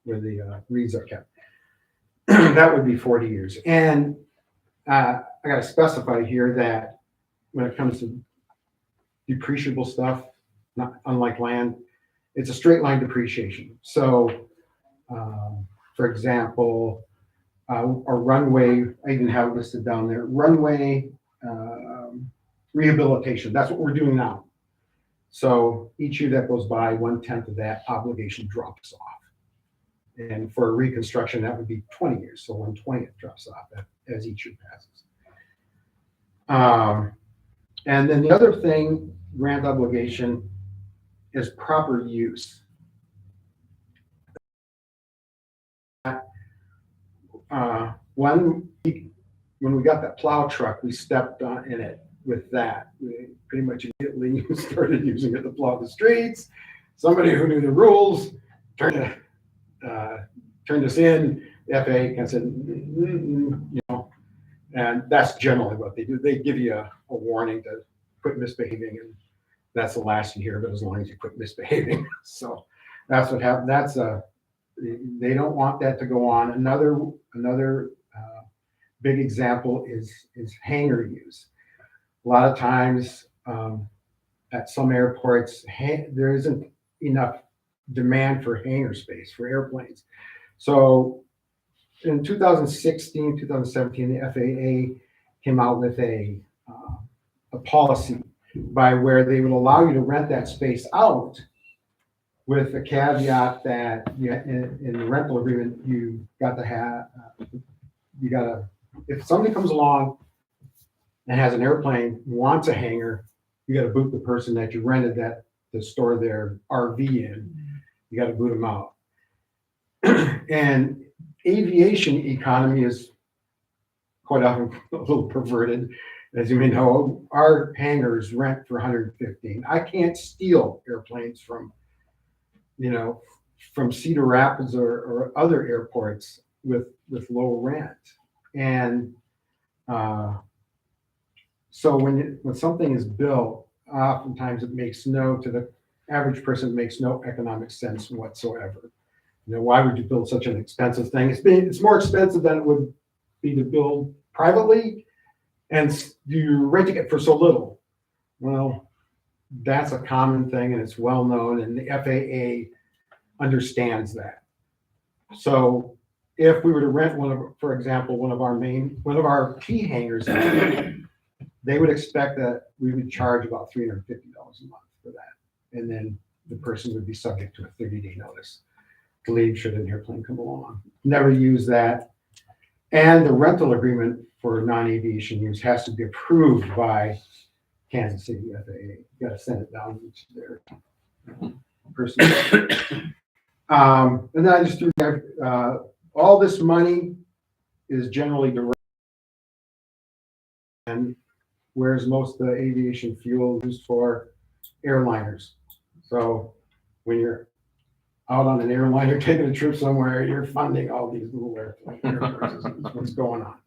where the reeds are kept. That would be 40 years. And I got to specify here that when it comes to depreciable stuff, unlike land, it's a straight line depreciation. So, for example, a runway, I even have it listed down there, runway rehabilitation. That's what we're doing now. So each year that goes by, 1/10 of that obligation drops off. And for reconstruction, that would be 20 years. So 1/20 drops off as each year passes. And then the other thing, grant obligation, is proper use. When we got that plow truck, we stepped in it with that. We pretty much immediately started using it to plow the streets. Somebody who knew the rules turned us in. The FAA kind of said, you know, and that's generally what they do. They give you a warning to quit misbehaving, and that's the last you hear of it as long as you quit misbehaving. So that's what happened. They don't want that to go on. Another big example is hangar use. A lot of times at some airports, there isn't enough demand for hangar space for airplanes. So in 2016, 2017, the FAA came out with a policy by where they would allow you to rent that space out with the caveat that in the rental agreement, if somebody comes along and has an airplane, wants a hangar, you got to boot the person that you rented that to store their RV in. You got to boot them out. And aviation economy is quite often a little perverted. As you may know, our hangars rent for $115. I can't steal airplanes from Cedar Rapids or other airports with low rent. And so when something is built, oftentimes it makes to the average person, it makes no economic sense whatsoever. Why would you build such an expensive thing? It's more expensive than it would be to build privately, and you're renting it for so little. Well, that's a common thing, and it's well known, and the FAA understands that. So if we were to rent for example, one of our key hangars, they would expect that we would charge about $350 a month for that. And then the person would be subject to a 30-day notice to leave should an airplane come along. Never use that. And the rental agreement for non-aviation use has to be approved by Kansas City FAA. You got to send it down to their person. And then I just threw there, all this money is generally direct, and whereas most of the aviation fuel is used for airliners. So when you're out on an airliner taking a trip somewhere, you're funding all these little airplanes. What's going on?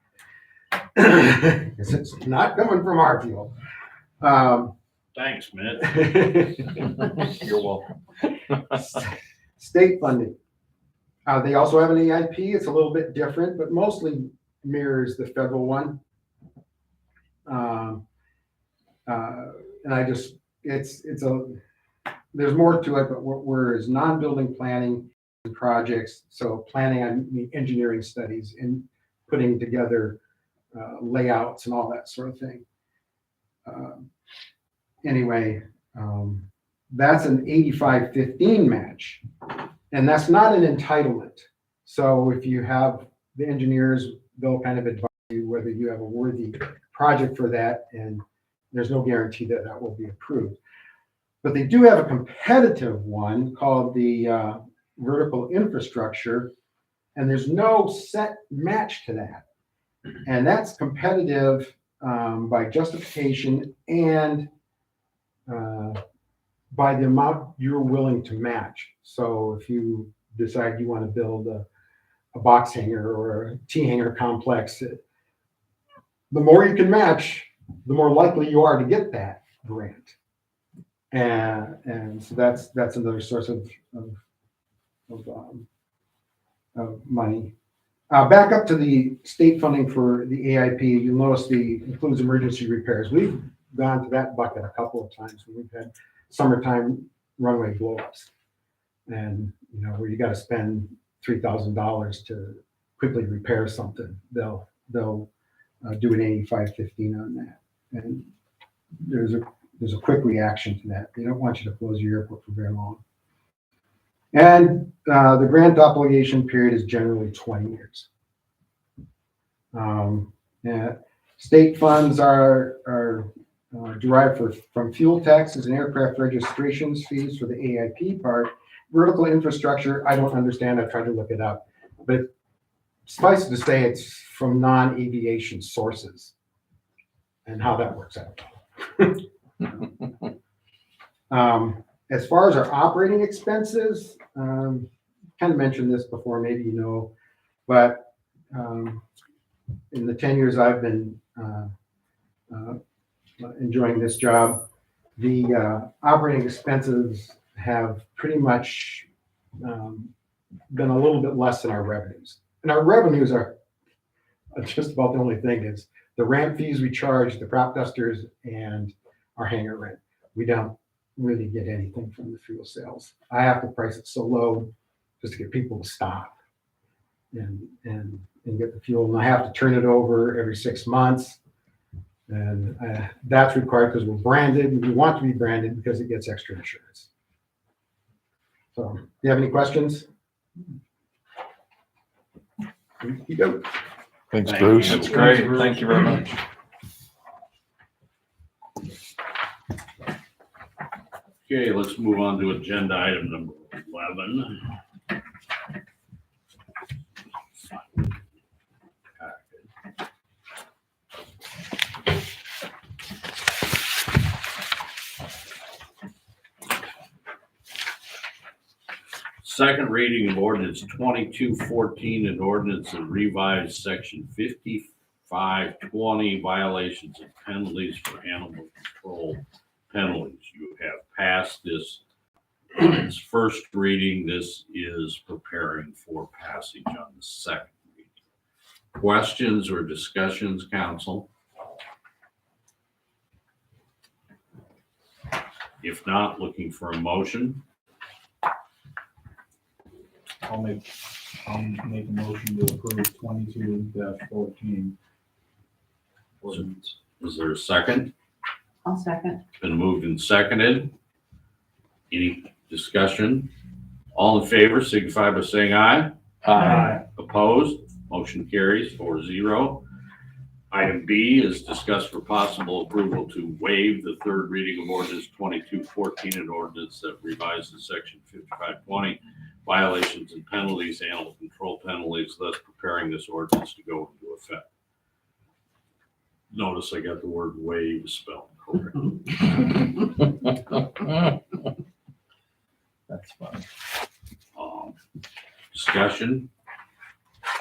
It's not coming from our fuel.
Thanks, Mitt.
You're welcome.
State funding. They also have an EIP. It's a little bit different, but mostly mirrors the federal one. And there's more to it, but whereas non-building planning projects, so planning on the engineering studies and putting together layouts and all that sort of thing. That's an 85-15 match, and that's not an entitlement. So if you have the engineers, they'll kind of advise you whether you have a worthy project for that, and there's no guarantee that that will be approved. But they do have a competitive one called the vertical infrastructure, and there's no set match to that. And that's competitive by justification and by the amount you're willing to match. So if you decide you want to build a box hangar or a T hangar complex, the more you can match, the more likely you are to get that grant. And so that's another source of money. Back up to the state funding for the AIP, you'll notice includes emergency repairs. We've gone to that bucket a couple of times when we've had summertime runway blowups, and where you got to spend $3,000 to quickly repair something. They'll do an 85-15 on that. And there's a quick reaction to that. They don't want you to close your airport for very long. And the grant obligation period is generally 20 years. Yeah, state funds are derived from fuel taxes and aircraft registrations fees for the AIP part. Vertical infrastructure, I don't understand. I've tried to look it up, but suffice it to say it's from non-aviation sources and how that works out. As far as our operating expenses, kind of mentioned this before, maybe you know, but in the 10 years I've been enjoying this job, the operating expenses have pretty much been a little bit less than our revenues. And our revenues are just about the only thing is the ramp fees we charge, the prop dusters, and our hangar rent. We don't really get anything from the fuel sales. I have to price it so low just to get people to stop and get the fuel. And I have to turn it over every 6 months. And that's required because we're branded, and we want to be branded because it gets extra insurance. So, do you have any questions? You go.
Thanks,
Thank
Bruce.
you.
That's great. Thank you very much.
Okay, let's move on to agenda item number 11. Second reading of ordinance 2214, an ordinance that revised section 5520, violations and penalties for animal control penalties. You have passed this on its first reading. This is preparing for passage on the second reading. Questions or discussions, council? If not, looking for a motion.
I'll make a motion to approve 22-14. Ordinance.
Is there a second?
I'll second.
Been moved and seconded. Any discussion? All in favor, signify by saying aye. Opposed? Motion carries 4-0. Item B is discussed for possible approval to waive the third reading of ordinance 2214, an ordinance that revises section 5520, violations and penalties, animal control penalties, thus preparing this ordinance to go into effect. Notice I got the word waive spelled correct.
That's fine.
Discussion?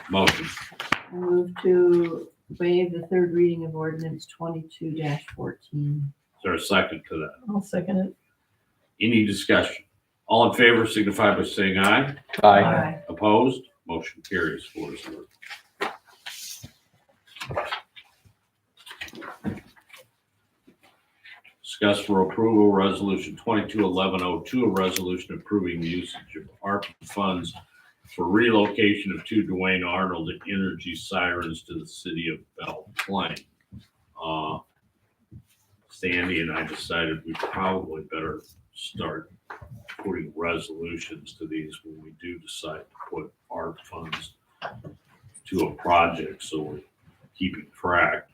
Motion.
I move to waive the third reading of ordinance 22-14.
Is there a second to that?
I'll second it.
Any discussion? All in favor signify by saying aye.
Aye.
Opposed? Motion carries 4-0. Discuss for approval resolution 221102, a resolution approving the usage of ARPA funds for relocation of 2 Dwayne Arnold Energy Sirens to the city of Belle Plaine. Sandy and I decided we probably better start putting resolutions to these when we do decide to put ARP funds to a project, so we're keeping track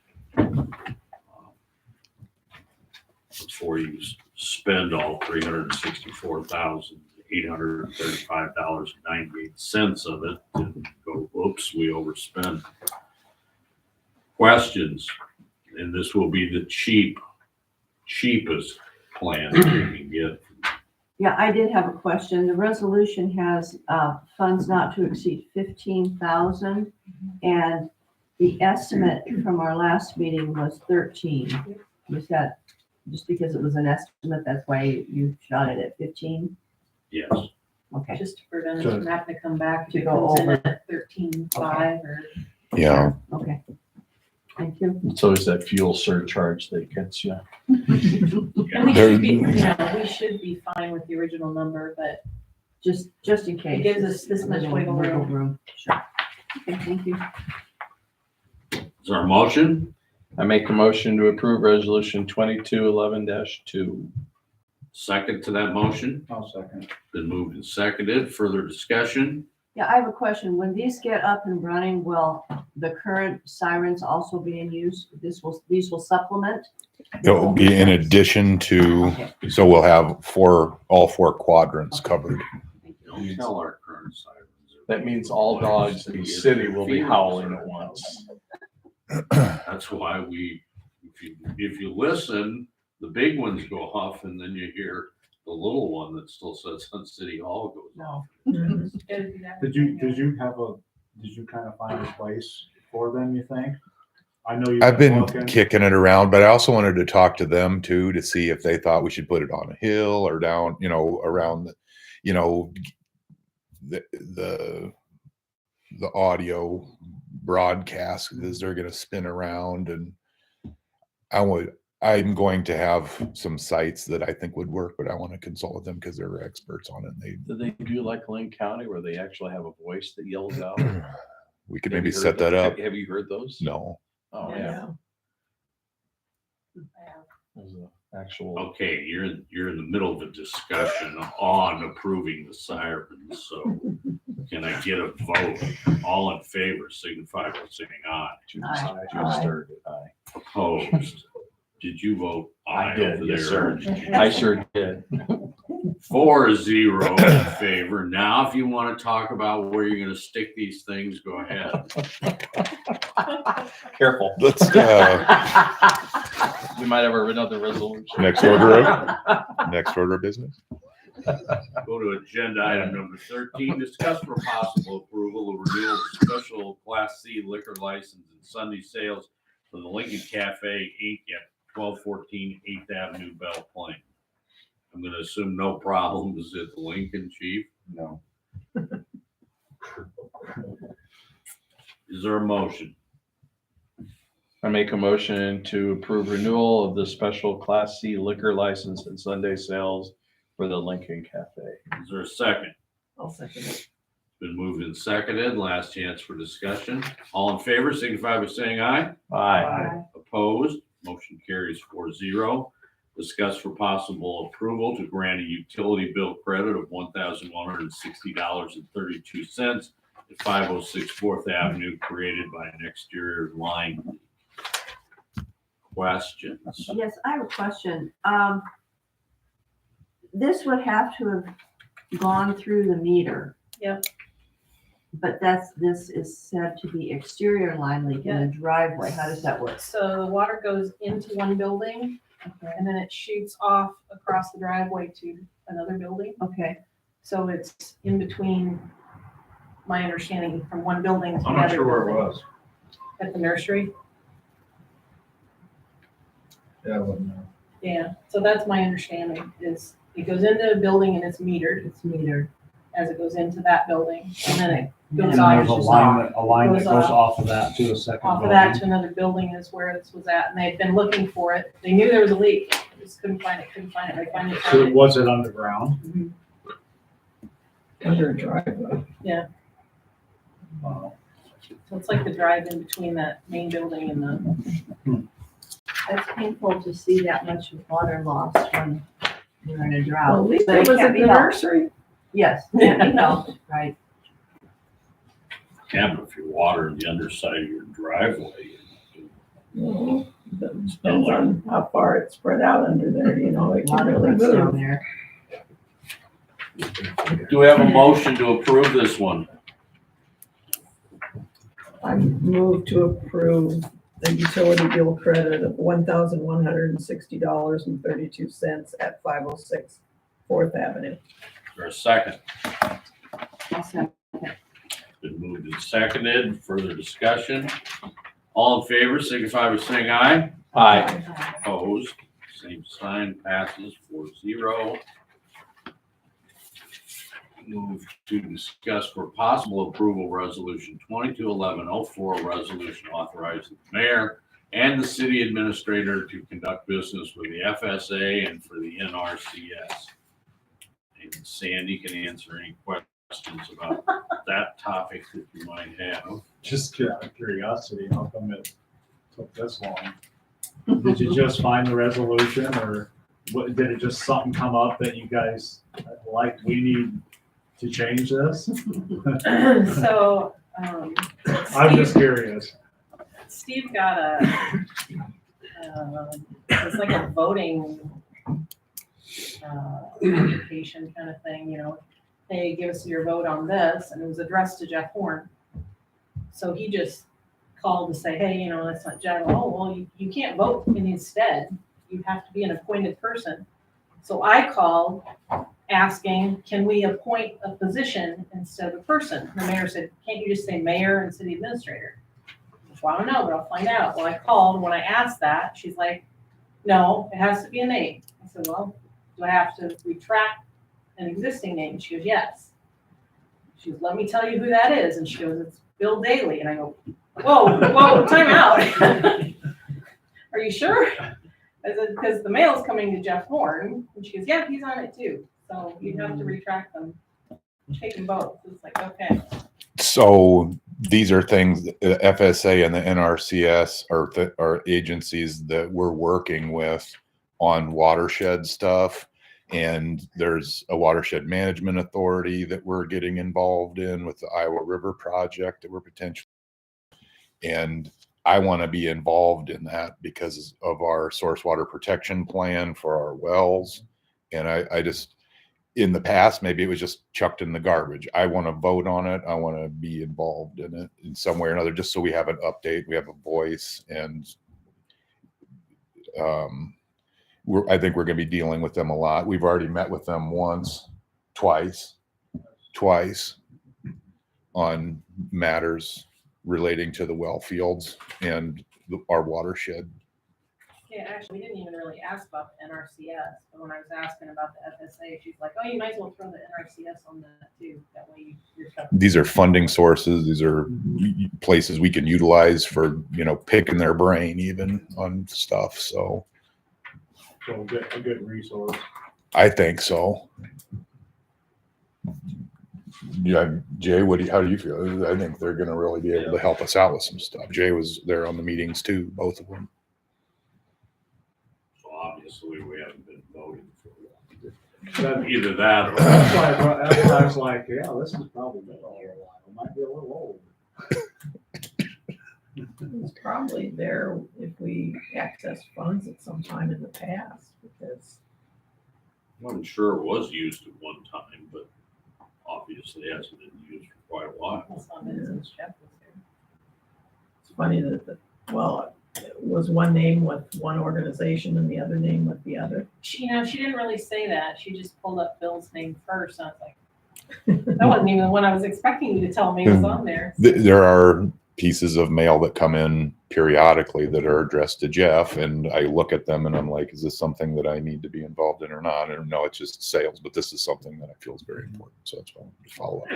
before you spend all $364,835.98 of it and go, oops, we overspent. Questions? And this will be the cheapest plan we can get.
Yeah, I did have a question. The resolution has funds not to exceed 15,000, and the estimate from our last meeting was 13. Was that just because it was an estimate? That's why you shot it at 15?
Yes.
Okay.
Just to prevent it from having to come back
To
to
go
go over
over.
at 13.5 or.
Yeah.
Okay. Thank you.
It's always that fuel surcharge that gets you.
And we
There-
should be, we should be fine with the original number, but
Just in case.
it gives us this much wiggle room.
Sure. Okay, thank you.
Is there a motion?
I make a motion to approve resolution 2211-2.
Second to that motion,
I'll second.
been moved and seconded. Further discussion?
Yeah, I have a question. When these get up and running, will the current sirens also be in use? These will supplement?
It will be in addition to,
Okay.
so we'll have all four quadrants covered.
Don't tell our current sirens.
That means all dogs in the city will be howling at once.
That's why if you listen, the big ones go off and then you hear the little one that still sits on City Hall goes off.
Did you kind of find a place for them, you think? I know you've
I've been
looking.
kicking it around, but I also wanted to talk to them too, to see if they thought we should put it on a hill or down, around the audio broadcast, because they're going to spin around, and I'm going to have some sites that I think would work, but I want to consult with them because they're experts on it.
Do they do like Lynn County where they actually have a voice that yells out?
We could
Have
maybe
you heard
set that up.
Have you heard those?
No.
Oh, yeah. There's an actual.
Okay, you're in the middle of a discussion on approving the sirens, so can I get a vote? All in favor signify by saying aye.
Aye.
Opposed? Did you vote aye?
I did,
over
yes,
there?
sir. I sure did.
4-0 in favor. Now, if you want to talk about where you're gonna stick these things, go ahead.
Careful.
Let's,
We might have another resolution.
next order of business.
Go to agenda item number 13, discuss for possible approval of renewal of special Class C liquor license and Sunday sales for the Lincoln Cafe Inc. at 1214 8th Avenue, Belle Plaine. I'm gonna assume no problems at the Lincoln, Chief?
No.
Is there a motion?
I make a motion to approve renewal of the special Class C liquor license and Sunday sales for the Lincoln Cafe.
Is there a second?
I'll second it.
Been moved and seconded. Last chance for discussion. All in favor, signify by saying aye.
Aye.
Opposed? Motion carries 4-0. Discuss for possible approval to grant a utility bill credit of $1,160.32 at 506 4th Avenue, created by an exterior line leak. Questions?
Yes, I have a question. This would have to have gone through the meter.
Yep.
But this is said to be exterior line leak in a driveway. How does that work?
So the water goes into one building
Okay.
and then it shoots off across the driveway to another building.
Okay.
So it's in between, my understanding, from one building to
I'm
another.
not sure where it
building.
was.
At the nursery.
Yeah, I wouldn't know.
Yeah, so that's my understanding, is it goes into a building and it's metered
It's metered.
as it goes into that building, and then it
And
goes
then
off,
there's a line that goes off of that to a second
off of
building.
that to another building is where this was at, and they'd been looking for it. They knew there was a leak, they just couldn't find it. They finally
So
found it.
was it underground?
Under a driveway.
Wow.
So it's like the drive in between that main building and the,
It's painful to see that much water loss when you're in a
Well,
drought.
at least
But
it
it
was
can't
at
be
the
helped.
nursery.
Yes, you know, right.
Yeah, but if you're watering the underside of your driveway,
Well, that depends on how far it's spread out under there, it can
Water
really
runs down
move.
there.
do we have a motion to approve this one?
I move to approve the utility bill credit of $1,160.32 at 506 4th Avenue.
Is there a second?
I'll second.
Been moved and seconded. Further discussion? All in favor, signify by saying aye.
Aye.
Opposed? Same sign, passes 4-0. Move to discuss for possible approval resolution 221104, resolution authorizing the mayor and the city administrator to conduct business with the FSA and for the NRCS. And Sandy can answer any questions about that topic that you might have.
Just out of curiosity, how come it took this long. Did you just find the resolution, or what, did it just something come up that you guys, like, we need to change this?
So,
I'm just curious.
Steve got it's like a voting application kind of thing, you know. Hey, give us your vote on this, and it was addressed to Jeff Horn. So he just called to say, hey, you know, that's not Jeff. Oh, well, you can't vote in his stead. You have to be an appointed person. So I called asking, can we appoint a position instead of a person? The mayor said, can't you just say mayor and city administrator? Well, I don't know, but I'll find out. Well, I called, when I asked that, she's like, no, it has to be a name. I said, well, do I have to retract an existing name? She goes, yes. She goes, let me tell you who that is. And she goes, it's Bill Daly. And I go, whoa, time out. Are you sure? I said, because the mail's coming to Jeff Horn. And she goes, yeah, he's on it too. So you'd have to retract them, take them both. It's like, okay.
So these are things, the FSA and the NRCS are agencies that we're working with on watershed stuff. And there's a watershed management authority that we're getting involved in with the Iowa River project that we're potentially. And I want to be involved in that because of our source water protection plan for our wells. And I just, in the past, maybe it was just chucked in the garbage. I want to vote on it. I want to be involved in it in some way or another, just so we have an update, we have a voice. And I think we're going to be dealing with them a lot. We've already met with them twice on matters relating to the well fields and our watershed.
Yeah, actually, we didn't even really ask about the NRCS, but when I was asking about the FSA, she's like, oh, you might as well throw the NRCS on that too. That way you're covered.
These are funding sources. These are places we can utilize for, you know, picking their brain even on stuff. So
So a good resource.
I think so. Yeah, Jay, how do you feel? I think they're going to really be able to help us out with some stuff. Jay was there on the meetings too, both of them.
So obviously we haven't been voting for either that or.
That's why I was like, yeah, this is probably been a while. It might be a little old.
It's probably there if we access funds at some time in the past, because
I'm sure it was used at one time, but obviously it hasn't been used for quite a while.
It's not been since Jeff was there.
it's funny that, it was one name with one organization and the other name with the other.
She didn't really say that. She just pulled up Bill's name first. And I was like, that wasn't even the one I was expecting you to tell me was on there.
There are pieces of mail that come in periodically that are addressed to Jeff, and I look at them and I'm like, is this something that I need to be involved in or not? And no, it's just sales, but this is something that I feel is very important. So that's why I wanted to follow up.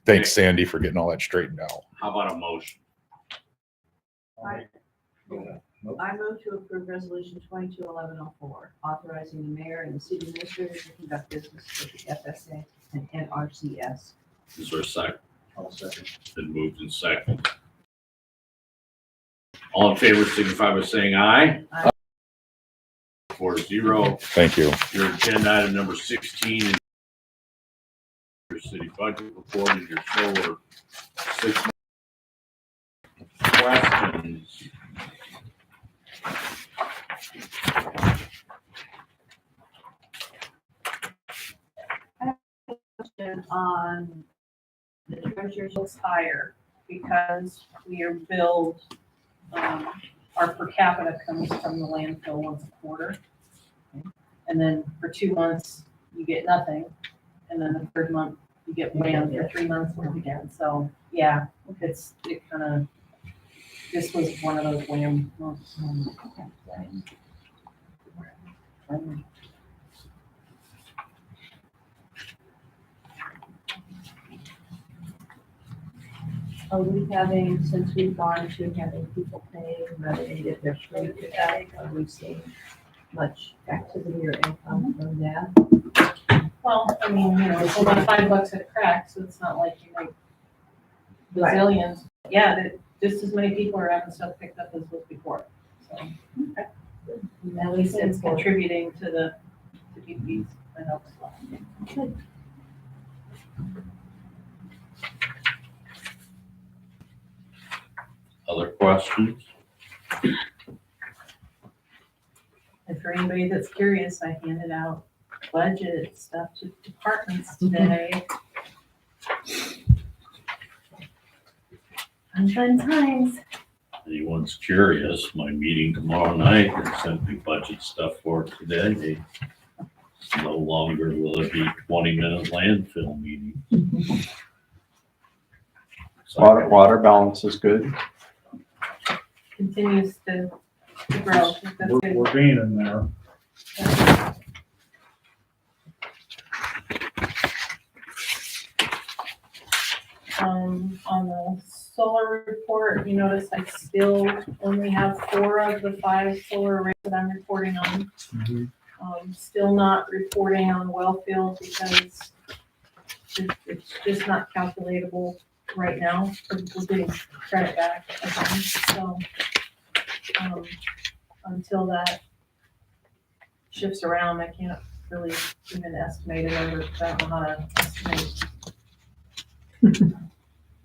Thanks, Sandy, for getting all that straightened out.
How about a motion?
I move to approve resolution 221104, authorizing the mayor and the city administrator to conduct business with the FSA and NRCS.
Is there a second?
I'll second.
Been moved and second. All in favor signify by saying aye.
Aye.
4-0.
Thank you.
Your agenda item number 16 is your city budget report and your solar 6 questions.
On the treasurer's
Looks higher because we are billed, our per capita comes from the landfill once a quarter. And then for 2 months, you get nothing. And then the third month, you get whammed for 3 months worth again. So, yeah, this was one of those wham months.
Are we having, since we've gone to having people pay, whether they get their free today, are we seeing much activity or income from that?
Well, I mean, it's only $5 a crack, so it's not like you make bazillions. Yeah, just as many people are having stuff picked up as was before, so. At least it's contributing to the, to PPs, that helps a lot.
Other questions?
And for anybody that's curious, I handed out budget stuff to departments today. Fun times.
Anyone's curious, my meeting tomorrow night, they sent me budget stuff for today. No longer will it be 20-minute landfill meeting.
Water balance is good.
Continues to grow. That's good.
We're being in there.
On the solar report, you notice I still only have 4 of the 5 solar arrays that I'm reporting on. Still not reporting on well field because it's just not calculatable right now. We're getting credit back again, so, until that shifts around, I can't really even estimate a number, because I don't know how to estimate.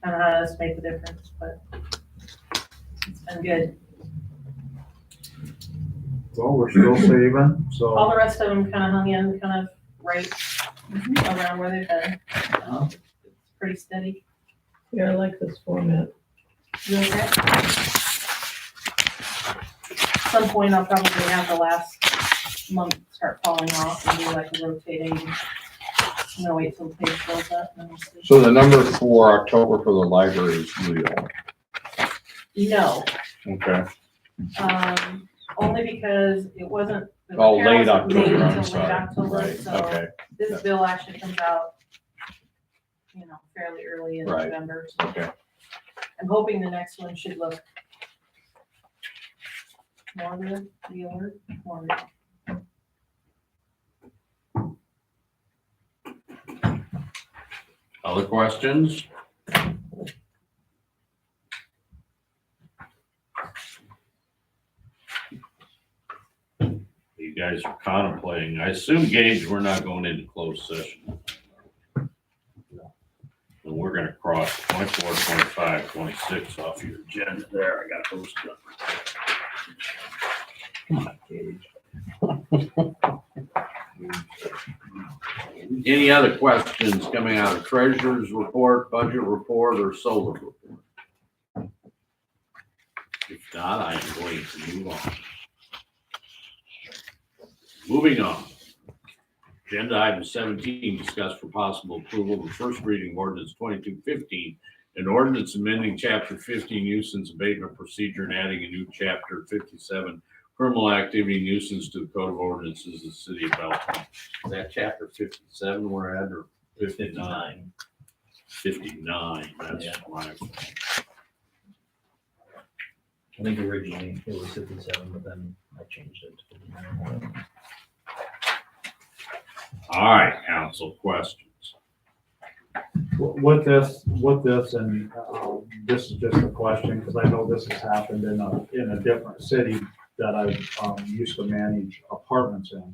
I don't know how to estimate the difference, but it's been good.
Well, we're still saving,
All
so
the rest of them kind of hung in, kind of right around where they've been. It's pretty steady.
Yeah, I like this format.
You okay? At some point, I'll probably have the last month start falling off and do like a rotating. I'm gonna wait till the page fills up and then we'll see.
So the number for October for the library is real.
No,
Okay.
only because it wasn't. the
Oh,
repair
late
wasn't made
October, I'm
until late
sorry.
October,
Right,
so
okay,
this bill actually comes out, fairly early in
Right.
November. So
okay.
I'm hoping the next one should look more real, more real.
Other questions? You guys are contemplating, I assume, Gage, we're not going into closed session. And we're gonna cross 24, 25, 26 off your agenda there. I got those done. Come on, Gage. Any other questions coming out of treasurer's report, budget report, or solar report? If not, I am going to move on. Moving on. Agenda item 17, discuss for possible approval of the first reading ordinance 2215, an ordinance amending chapter 15 nuisance abatement procedure and adding a new chapter 57 criminal activity nuisance to the code of ordinances of the city of Belton. Is that chapter 57 we're at, or 59? 59, that's right.
I think originally it was 57, but then I changed it to 59.
All right, council, questions?
with this, and this is just a question, because I know this has happened in a different city that I used to manage apartments in.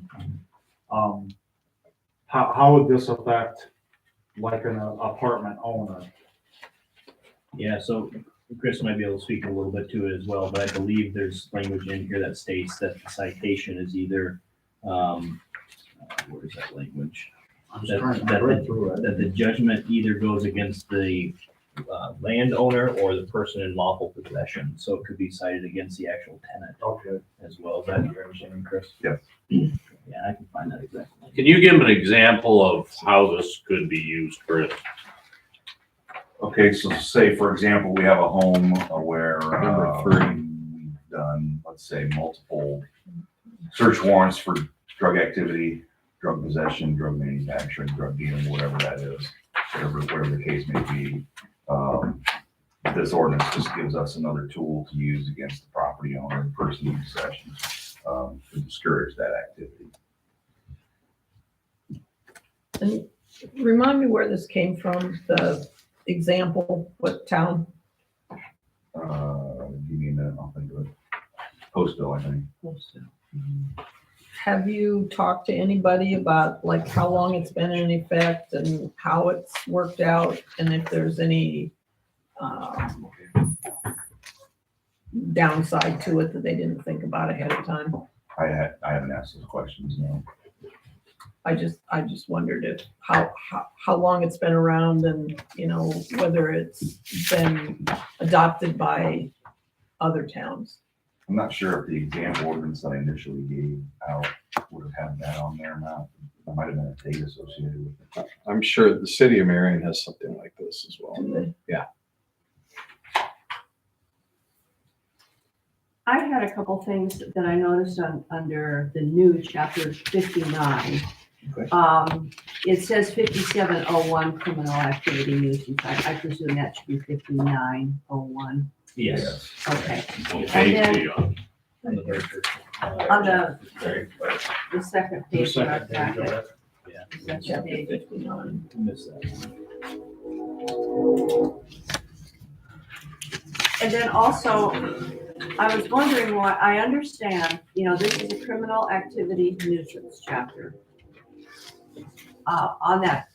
How would this affect like an apartment owner?
Yeah, so Chris might be able to speak a little bit to it as well, but I believe there's language in here that states that the citation is either, where is that language?
I'm just trying to read through it.
That the judgment either goes against the landowner or the person in lawful possession, so it could be cited against the actual tenant
Okay.
as well. Is that your understanding, Chris?
Yes.
Yeah, I can find that exactly.
Can you give an example of how this could be used, Chris?
Okay, so say, for example, we have a home where
Number 3.
we've done, let's say, multiple search warrants for drug activity, drug possession, drug manufacturing, drug dealing, whatever that is, whatever the case may be. This ordinance just gives us another tool to use against the property owner, the person in possession, to discourage that activity.
And remind me where this came from, the example, what town?
me a minute, I'll think of it. Postville, I think.
Have you talked to anybody about like how long it's been in effect and how it's worked out? And if there's any downside to it that they didn't think about ahead of time?
I haven't asked those questions, no.
I just wondered if, how long it's been around and, you know, whether it's been adopted by other towns.
I'm not sure if the example ordinance that I initially gave out would have had that on there or not. There might have been a date associated with it.
I'm sure the city of Marion has something like this as well.
Do they?
Yeah.
I had a couple things that I noticed under the new chapter 59.
Okay.
It says 5701 criminal activity nuisance. I presume that should be 5901.
Yes.
Okay.
Okay,
And then-
the,
On the very first,
On the second
The
page of our
second page of
packet.
it.
Second
Chapter
page.
59.
Missed that.
And then also, I was wondering why, I understand, you know, this is a criminal activity nuisance chapter. On that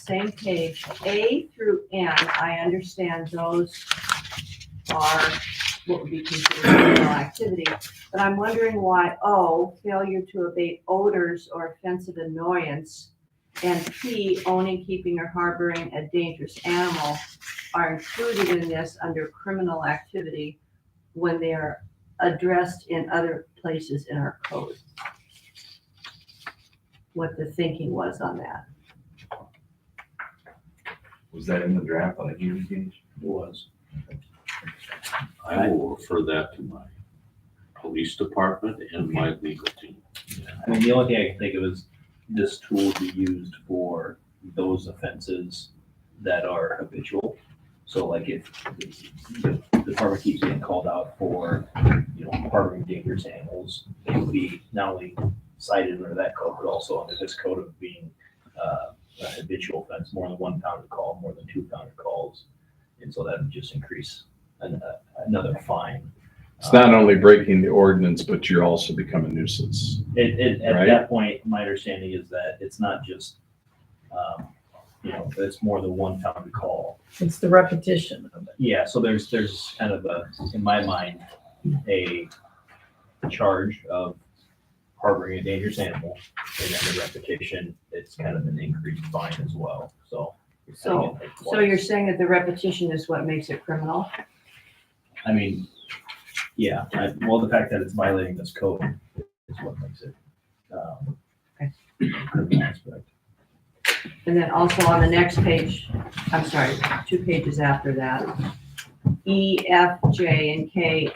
same page, A through N, I understand those are what would be considered criminal activity. But I'm wondering why O, failure to abate odors or offensive annoyance, and P, owning, keeping, or harboring a dangerous animal are included in this under criminal activity when they are addressed in other places in our code. What the thinking was on that.
Was that in the draft that I gave you, Gage?
Was.
I will refer that to my police department and my legal team.
I mean, the only thing I can think of is this tool will be used for those offenses that are habitual. So like if the department keeps getting called out for, you know, harboring dangerous animals, they would be not only cited under that code, but also under this code of being a habitual offense, more than 1 pound call, more than 2 pound calls. And so that would just increase another fine.
It's not only breaking the ordinance, but you're also becoming a nuisance.
At
Right.
that point, my understanding is that it's not just, you know, it's more than 1 pound call.
It's the repetition of it.
Yeah, so there's kind of a, in my mind, a charge of harboring a dangerous animal, and then the repetition, it's kind of an increased fine as well, so.
So you're saying that the repetition is what makes it criminal?
I mean, yeah, well, the fact that it's violating this code is what makes it, criminal aspect.
And then also on the next page, I'm sorry, 2 pages after that, E, F, J, and K.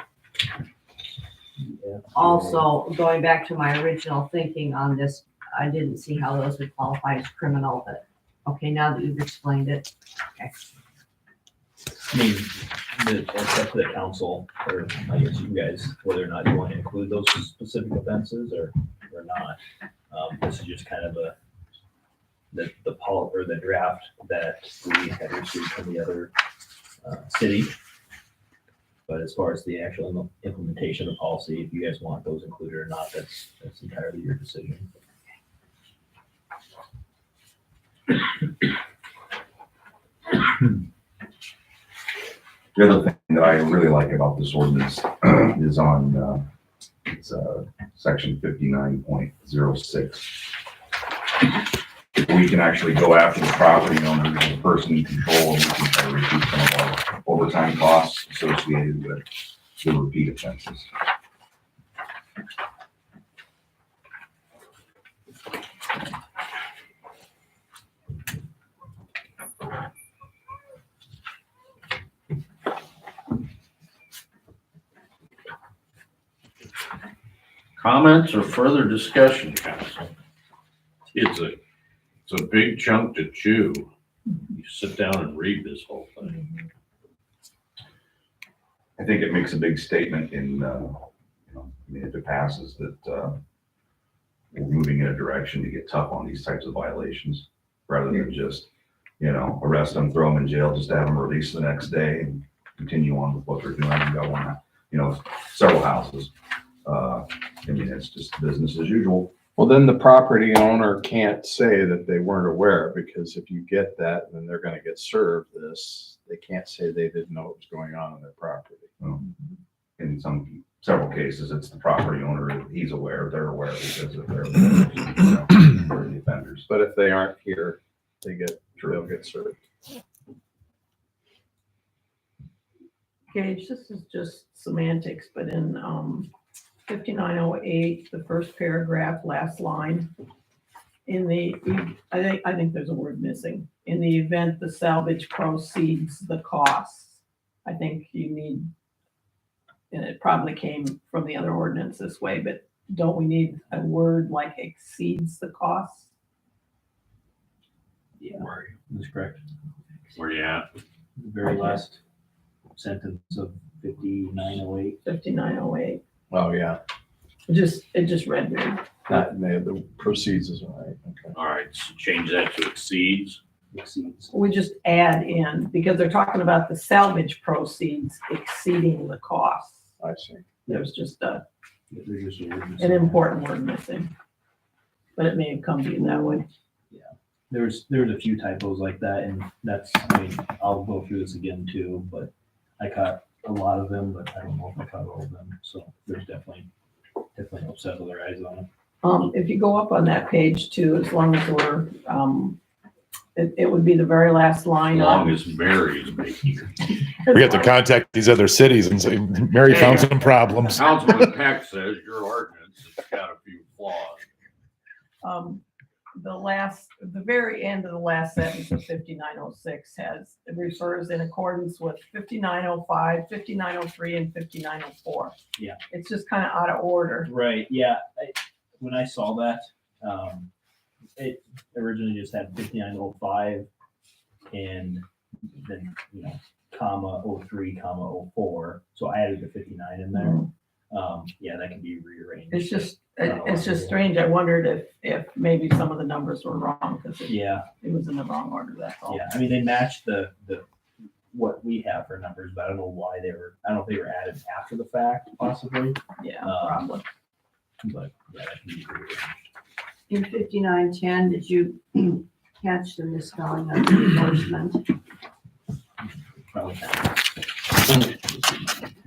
Also, going back to my original thinking on this, I didn't see how those would qualify as criminal, but okay, now that you've explained it, okay.
I mean, it's up to the council, or I guess you guys, whether or not you want to include those specific offenses or not. This is just kind of the draft that we had received from the other city. But as far as the actual implementation of policy, if you guys want those included or not, that's entirely your decision.
The other thing that I really like about this ordinance is on, it's section 59.06. We can actually go after the property owner, the person in control, and we can try to recoup some of our overtime costs associated with the repeat offenses.
Comments or further discussion, council? It's a big chunk to chew. You sit down and read this whole thing.
I think it makes a big statement in, you know, I mean, if it passes, that we're moving in a direction to get tough on these types of violations, rather than just, you know, arrest them, throw them in jail, just to have them released the next day. And continue on with what they're doing and go on, several houses. I mean, it's just business as usual.
Well, then the property owner can't say that they weren't aware, because if you get that, then they're gonna get served this. They can't say they didn't know what was going on their property.
In several cases, it's the property owner, he's aware, they're aware because of their, they're the offenders.
But if they aren't here, they'll get served.
Gage, this is just semantics, but in 5908, the first paragraph, last line, I think there's a word missing. In the event the salvage proceeds the costs, I think you need, and it probably came from the other ordinance this way, but don't we need a word like exceeds the costs?
Yeah, that's correct.
Where you at?
The very last sentence of 5908.
5908.
Oh, yeah.
It just read weird.
The proceeds is all right. Okay.
All right, so change that to exceeds.
Exceeds.
We just add in, because they're talking about the salvage proceeds exceeding the costs.
I see.
There's just
There's just a word
an
missing.
important word missing. But it may have come to you that way.
There's a few typos like that, and that's, I mean, I'll go through this again too, but I caught a lot of them, but I don't know if I caught all of them, so there's definitely help set other eyes on it.
If you go up on that page too, as long as we're, it would be the very last line.
As long as Mary is making it.
We have to contact these other cities and say, Mary found some problems.
Councilman Peck says your ordinance has got a few flaws.
The very end of the last sentence of 5906 it refers in accordance with 5905, 5903, and 5904.
Yeah.
It's just kind of out of order.
Right, yeah, when I saw that, it originally just had 5905 and then, comma 03, comma 04, so I added the 59 in there. Yeah, that can be rearranged.
It's just strange. I wondered if maybe some of the numbers were wrong, because
Yeah,
it was in the wrong order, that's all.
yeah, I mean, they matched the what we have for numbers, but I don't know why I don't know if they were added after the fact, possibly,
Yeah,
Um,
probably.
but yeah, that can be rearranged.
In 5910, did you catch the misspelling of the endorsement?
Probably.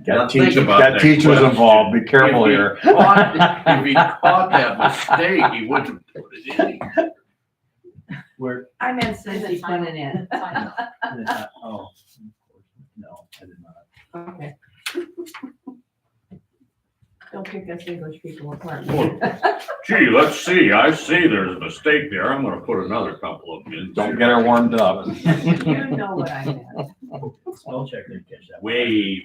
Got
Think about that
teachers
question.
involved. Be careful
If he
here.
If he caught that mistake, he wouldn't put it in.
Where,
I meant since he put it in.
oh, no, I did not.
Okay. Don't pick us English people apart.
Gee, let's see, I see there's a mistake there. I'm gonna put another couple of them in.
Don't get her warmed up.
You know what I meant.
Spell check didn't catch that.
Waves.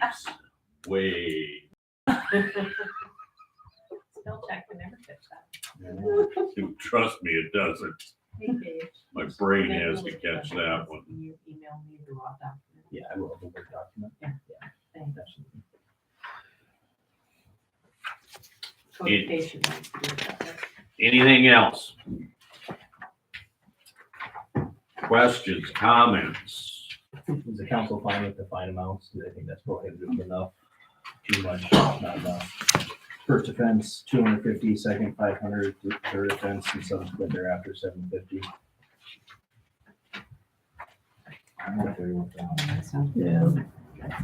Spell check can never catch that.
Trust me, it doesn't.
Hey, Paige.
My brain has to catch that one.
You email me the raw document.
Yeah, I will, the Word document.
Yeah. Thanks.
Absolutely.
Codification needs to do that.
Anything else? Questions, comments?
Is the council fine with the fine amounts? Do they think that's prohibitive enough? Too much, not enough? First offense, 250, second 500, third offense, and subsequent thereafter 750. I'm not very with that.
That sounds good.
Yeah.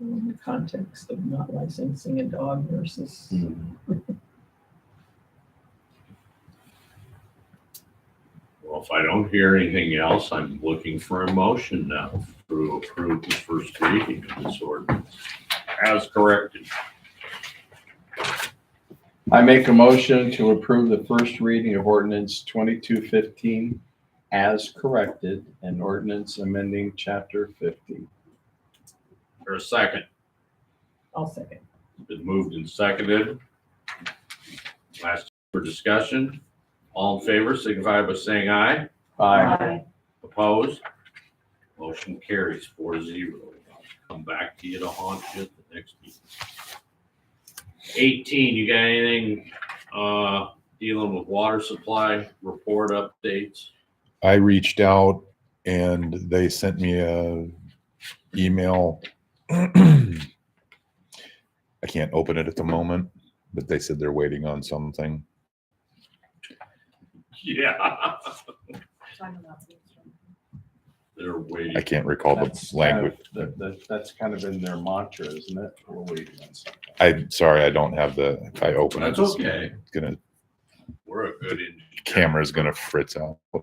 In the context of not licensing a dog versus.
Well, if I don't hear anything else, I'm looking for a motion now to approve the first reading of this ordinance as corrected.
I make a motion to approve the first reading of ordinance 2215 as corrected, and ordinance amending chapter 50.
For a second,
I'll second.
been moved and seconded. Last for discussion. All in favor, signify by saying aye.
Aye.
Opposed? Motion carries 4-0. Come back to you to haunt you at the next meeting. 18, you got anything, dealing with water supply report updates.
I reached out and they sent me a email. I can't open it at the moment, but they said they're waiting on something.
Yeah. They're waiting.
I can't recall the
That's
language.
That's kind of in their mantra, isn't it? We're waiting on something.
I'm sorry, I don't have the, if I open it,
That's
it's
okay.
gonna,
We're a good engineer.
camera's gonna fritz out.
But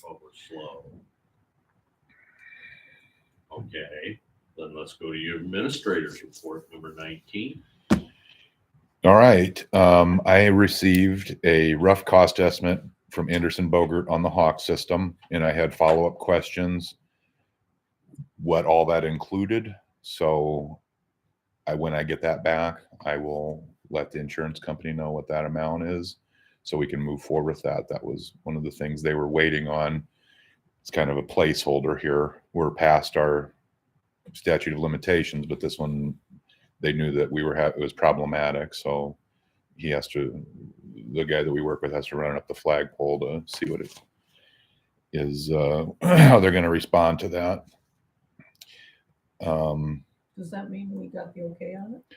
we're slow. Okay, then let's go to your administrator's report, number 19.
All right, I received a rough cost estimate from Anderson Bogert on the Hawk system, and I had follow-up questions, what all that included. So when I get that back, I will let the insurance company know what that amount is, so we can move forward with that. That was one of the things they were waiting on. It's kind of a placeholder here. We're past our statute of limitations, but this one, they knew that it was problematic. So he has to, the guy that we work with has to run it up the flagpole to see what it is, how they're going to respond to that.
Does that mean we got the okay on it?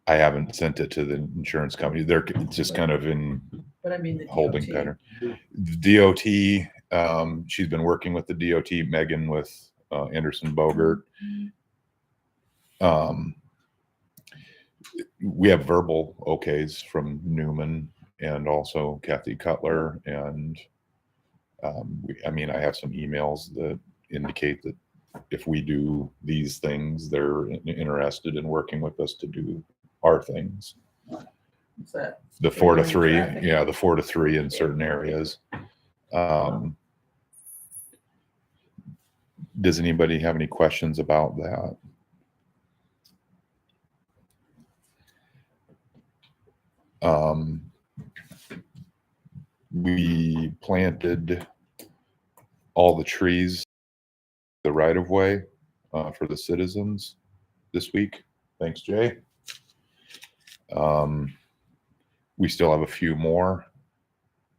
I haven't sent it to the insurance company. They're just kind of in
But I mean, the
holding
DOT.
pattern. The DOT, she's been working with the DOT, Megan with Anderson Bogert. We have verbal okays from Newman and also Kathy Cutler. And I have some emails that indicate that if we do these things, they're interested in working with us to do our things.
What's that?
The 4 to
Figuring
3,
traffic.
yeah, the 4 to 3 in certain areas. Does anybody have any questions about that? We planted all the trees, the right of way for the citizens this week. Thanks, Jay. We still have a few more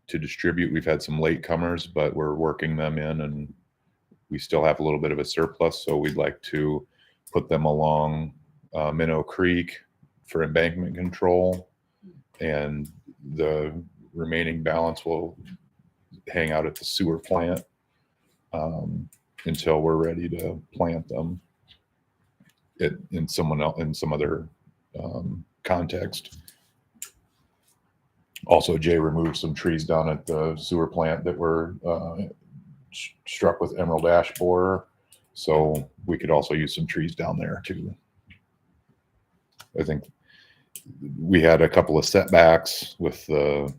to distribute. We've had some latecomers, but we're working them in, and we still have a little bit of a surplus. So we'd like to put them along Minnow Creek for embankment control, and the remaining balance will hang out at the sewer plant until we're ready to plant them in some other context. Also, Jay removed some trees down at the sewer plant that were struck with emerald ash borer, so we could also use some trees down there too. I think we had a couple of setbacks with the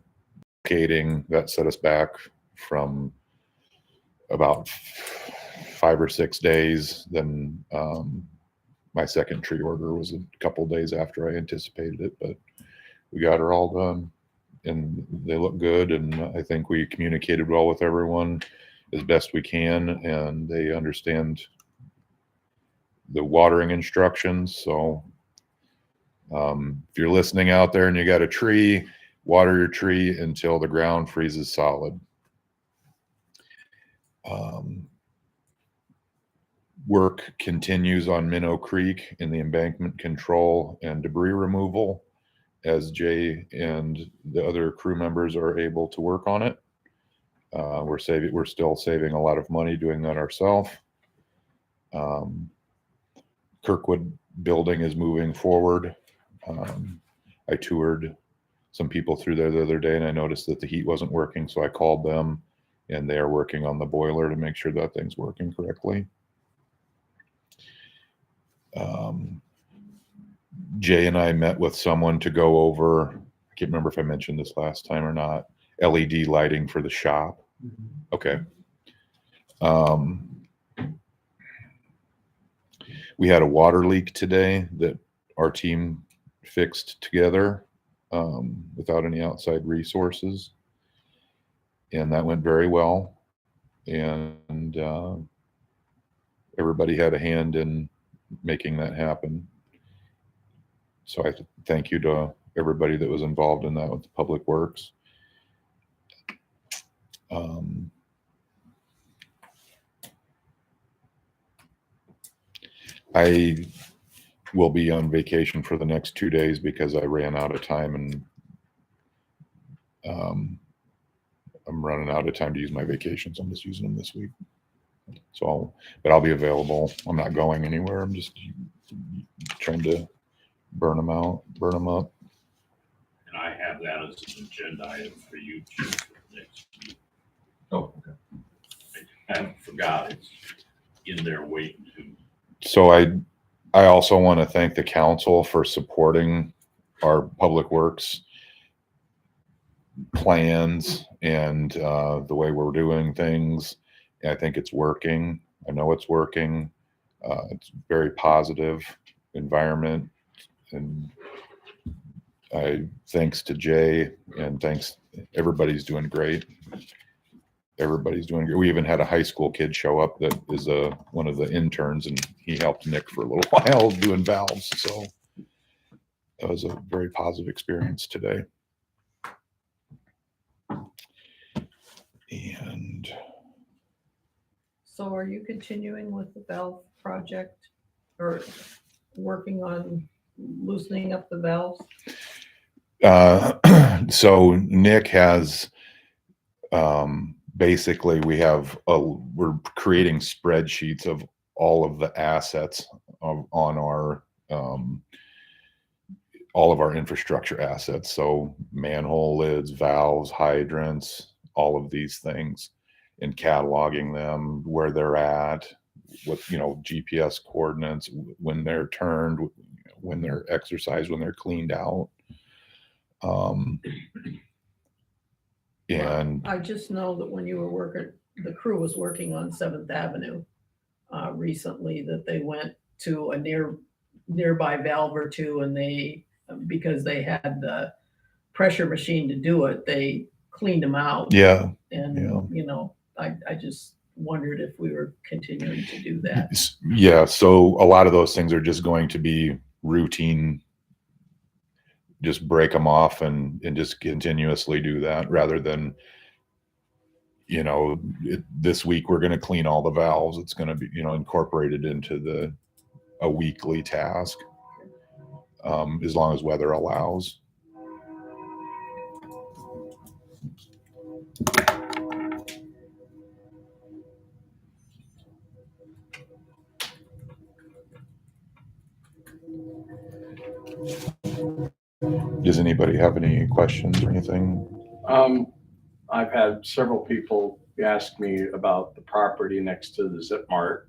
locating that set us back from about 5 or 6 days. Then my second tree order was a couple of days after I anticipated it, but we got her all done and they look good. And I think we communicated well with everyone as best we can, and they understand the watering instructions. So if you're listening out there and you got a tree, water your tree until the ground freezes solid. Work continues on Minnow Creek in the embankment control and debris removal as Jay and the other crew members are able to work on it. We're still saving a lot of money doing that ourselves. Kirkwood building is moving forward. I toured some people through there the other day and I noticed that the heat wasn't working, so I called them and they are working on the boiler to make sure that thing's working correctly. Jay and I met with someone to go over, I can't remember if I mentioned this last time or not, LED lighting for the shop. Okay. We had a water leak today that our team fixed together without any outside resources. And that went very well. And everybody had a hand in making that happen. So I thank you to everybody that was involved in that with the Public Works. I will be on vacation for the next 2 days because I ran out of time, and I'm running out of time to use my vacations. I'm just using them this week. So, but I'll be available. I'm not going anywhere. I'm just trying to burn them out, burn them up.
And I have that as an agenda item for you too for the next week.
Oh, okay.
I forgot it's in there waiting to.
So I also want to thank the council for supporting our public works plans and the way we're doing things. I think it's working. I know it's working. It's very positive environment, and thanks to Jay, and thanks, everybody's doing great. Everybody's doing great. We even had a high school kid show up that is one of the interns, and he helped Nick for a little while doing valves. So that was a very positive experience today. And
So are you continuing with the valve project or working on loosening up the valves?
so Nick has, basically we're creating spreadsheets of all of the assets on our, all of our infrastructure assets. So manhole lids, valves, hydrants, all of these things, and cataloging them, where they're at, what, GPS coordinates, when they're turned, when they're exercised, when they're cleaned out. And
I just know that when you were working, the crew was working on 7th Avenue recently, that they went to a nearby valve or two, and because they had the pressure machine to do it, they cleaned them out.
yeah.
And, I just wondered if we were continuing to do that.
Yeah, so a lot of those things are just going to be routine. Just break them off and just continuously do that, rather than, this week we're going to clean all the valves. It's going to be, incorporated into a weekly task, as long as weather allows. Does anybody have any questions or anything?
I've had several people ask me about the property next to the Zip Mart.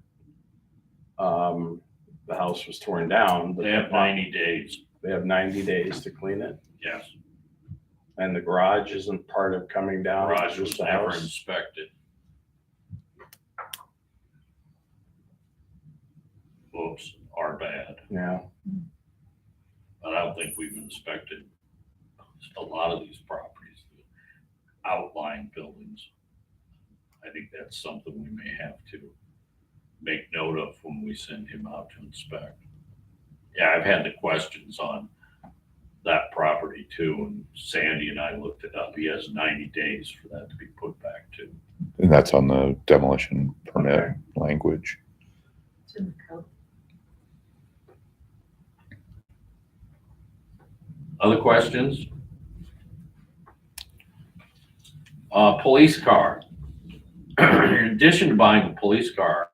The house was torn down. But
They have 90 days.
They have 90 days to clean it.
Yes.
And the garage isn't part of coming down.
Garage
it's
was
just the
never
house.
inspected. Oops, our bad.
Yeah.
But I don't think we've inspected a lot of these properties, the outlying buildings. I think that's something we may have to make note of when we send him out to inspect. Yeah, I've had the questions on that property too, and Sandy and I looked it up. He has 90 days for that to be put back to.
And that's on the demolition permit
Okay.
language.
It's in the code.
Other questions? Police car. In addition to buying a police car,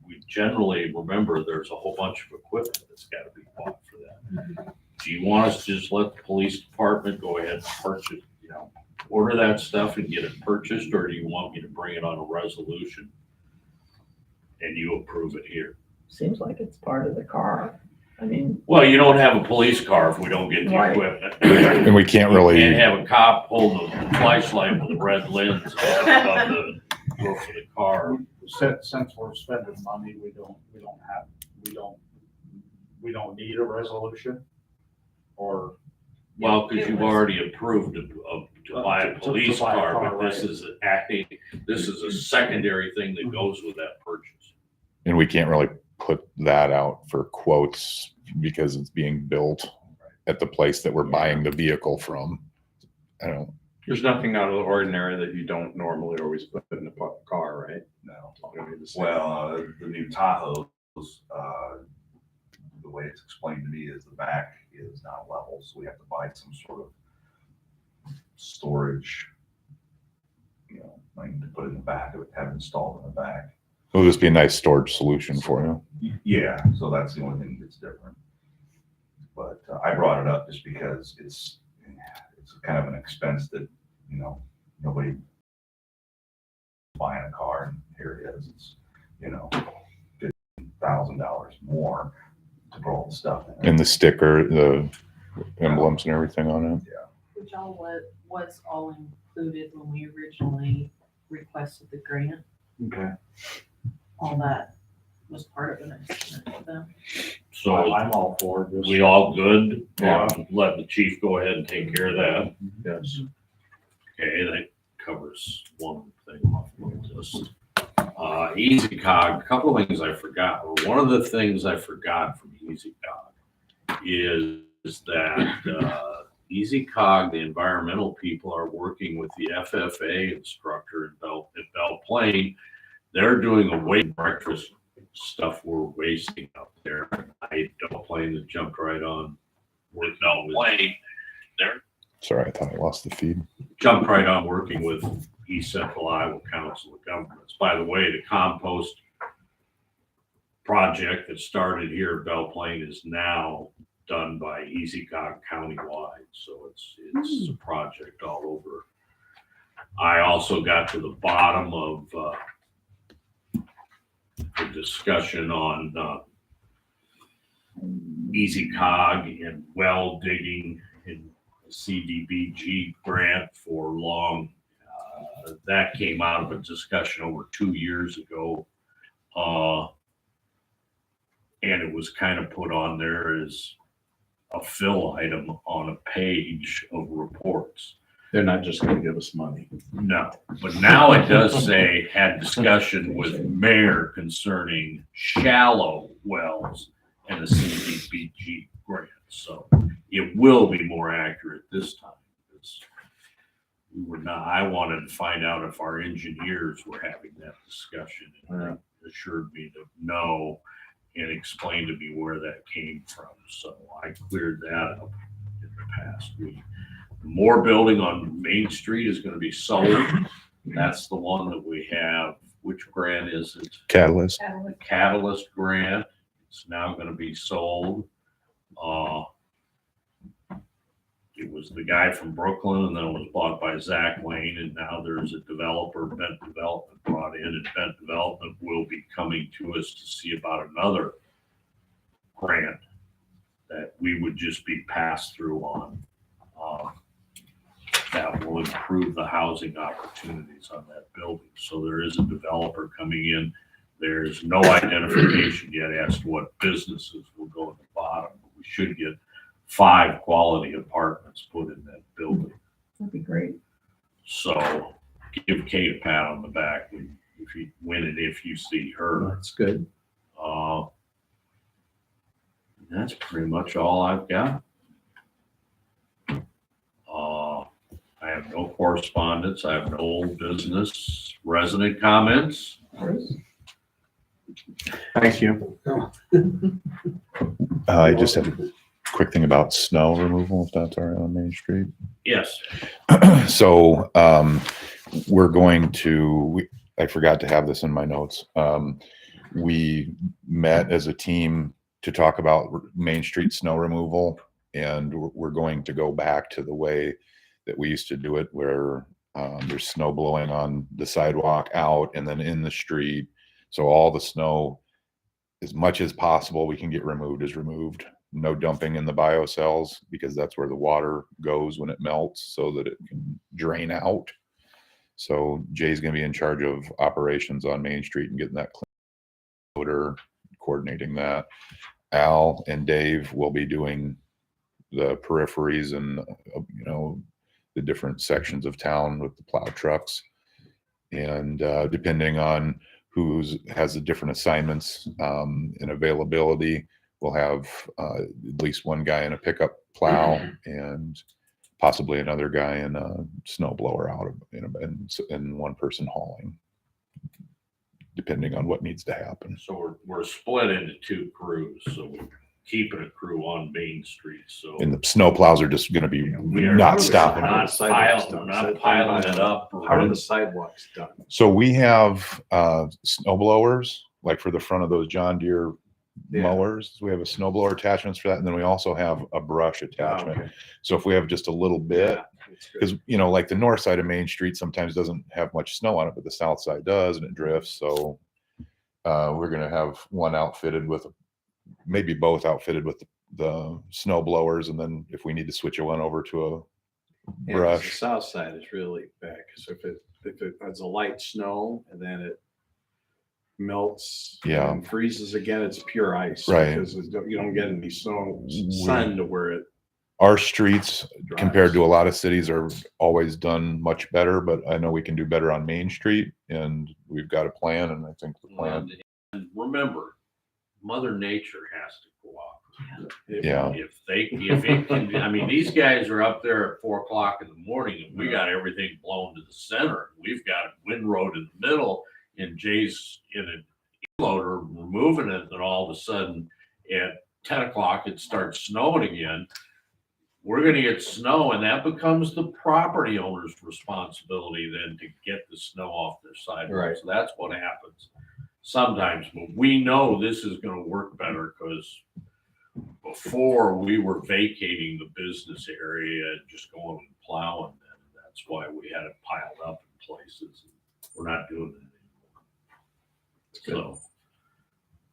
we generally remember there's a whole bunch of equipment that's got to be bought for that. Do you want us to just let the police department go ahead and purchase, order that stuff and get it purchased, or do you want me to bring it on a resolution and you approve it here?
Seems like it's part of the car. I mean,
Well, you don't have a police car if we don't get the
Right.
equipment.
And we can't really,
Can't have a cop hold a flashlight with a red lens above the roof of the car.
Since we're spending money, we don't need a resolution, or.
Well, because you've already approved to buy a
To
police
buy a
car,
car,
but this is a secondary thing that goes with that purchase.
and we can't really put that out for quotes because it's being built at the place that we're buying the vehicle from. I don't,
There's nothing out of the ordinary that you don't normally always put in the car, right?
No.
It's gonna be the same.
Well, the new Tahoes, the way it's explained to me is the back is not level, so we have to buy some sort of storage, thing to put in the back, of it, have installed in the back.
It'll just be a nice storage solution for you.
Yeah, so that's the only thing that's different. But I brought it up just because it's kind of an expense that, nobody buying a car, and here it is. It's, $50,000 more to put all the stuff in.
And the sticker, the emblems and everything on it.
Which all was all included when we originally requested the grant.
Okay.
All that was part of an estimate for them.
So
I'm all for this.
we all good?
Yeah.
Let the chief go ahead and take care of that.
Yes.
Okay, that covers one thing off the list. EasyCog, a couple of things I forgot. One of the things I forgot from EasyCog is that EasyCog, the environmental people, are working with the FFA instructor at Belle Plaine. They're doing a weight breakfast stuff we're wasting out there. I Belle Plaine that jumped right on with Belle Plaine. They're
Sorry, I thought I lost the feed.
jumped right on working with East Central Iowa Council of Governments. By the way, the compost project that started here at Belle Plaine is now done by EasyCog countywide. So it's a project all over. I also got to the bottom of the discussion on EasyCog and well digging and CDBG grant for long. That came out of a discussion over 2 years ago. And it was kind of put on there as a fill item on a page of reports.
They're not just gonna give us money.
No, but now it does say had discussion with mayor concerning shallow wells and a CDBG grant. So it will be more accurate this time. We were not, I wanted to find out if our engineers were having that discussion, and they assured me that no, and explained to me where that came from. So I cleared that up in the past week. More building on Main Street is going to be sold. That's the one that we have. Which grant is it?
Catalyst.
Catalyst grant. It's now going to be sold. It was the guy from Brooklyn, and then it was bought by Zach Lane, and now there's a developer, Bent Development, brought in, and Bent Development will be coming to us to see about another grant that we would just be passed through on. That will improve the housing opportunities on that building. So there is a developer coming in. There's no identification yet as to what businesses will go at the bottom, but we should get 5 quality apartments put in that building.
That'd be great.
So give Kate a pat on the back if you win and if you see her.
That's good.
That's pretty much all I've got. I have no correspondence. I have no old business. Resident comments?
Thank you.
I just have a quick thing about snow removal, if that's all right on Main Street.
Yes.
So we're going to, I forgot to have this in my notes. We met as a team to talk about Main Street snow removal, and we're going to go back to the way that we used to do it, where there's snow blowing on the sidewalk out and then in the street. So all the snow, as much as possible, we can get removed is removed. No dumping in the biocells, because that's where the water goes when it melts, so that it can drain out. So Jay's going to be in charge of operations on Main Street and getting that clean, odor, coordinating that. Al and Dave will be doing the peripheries and the different sections of town with the plow trucks. And depending on who has the different assignments and availability, we'll have at least one guy in a pickup plow and possibly another guy in a snow blower out of, and one person hauling, depending on what needs to happen.
So we're split into two crews, so we're keeping a crew on Main Street, so.
And the snow plows are just gonna be
We are
not stopping.
Not piling it up.
How are the sidewalks done?
So we have snow blowers, like for the front of those John Deere
Yeah.
mowers. We have a snow blower attachments for that, and then we also have a brush attachment.
okay.
So if we have just a little bit,
Yeah, that's good.
because like the north side of Main Street sometimes doesn't have much snow on it, but the south side does, and it drifts. So we're gonna have one outfitted with, maybe both outfitted with the snow blowers, and then if we need to switch one over to a
Yeah, 'cause the
brush.
south side is really bad, because if it has a light snow and then it melts
Yeah.
and freezes again, it's pure ice.
Right.
Because you don't get any sun to where it
Our streets
dries.
compared to a lot of cities are always done much better, but I know we can do better on Main Street, and we've got a plan, and I think the plan.
And remember, Mother Nature has to cooperate.
Yeah.
If it can, I mean, these guys are up there at 4 o'clock in the morning and we got everything blown to the center. We've got a wind road in the middle and Jay's in a loader removing it, and all of a sudden at 10 o'clock it starts snowing again. We're gonna get snow, and that becomes the property owner's responsibility then to get the snow off their sidewalks.
Right.
So that's what happens sometimes, but we know this is gonna work better because before we were vacating the business area and just going and plowing, and that's why we had it piled up in places. We're not doing that anymore. So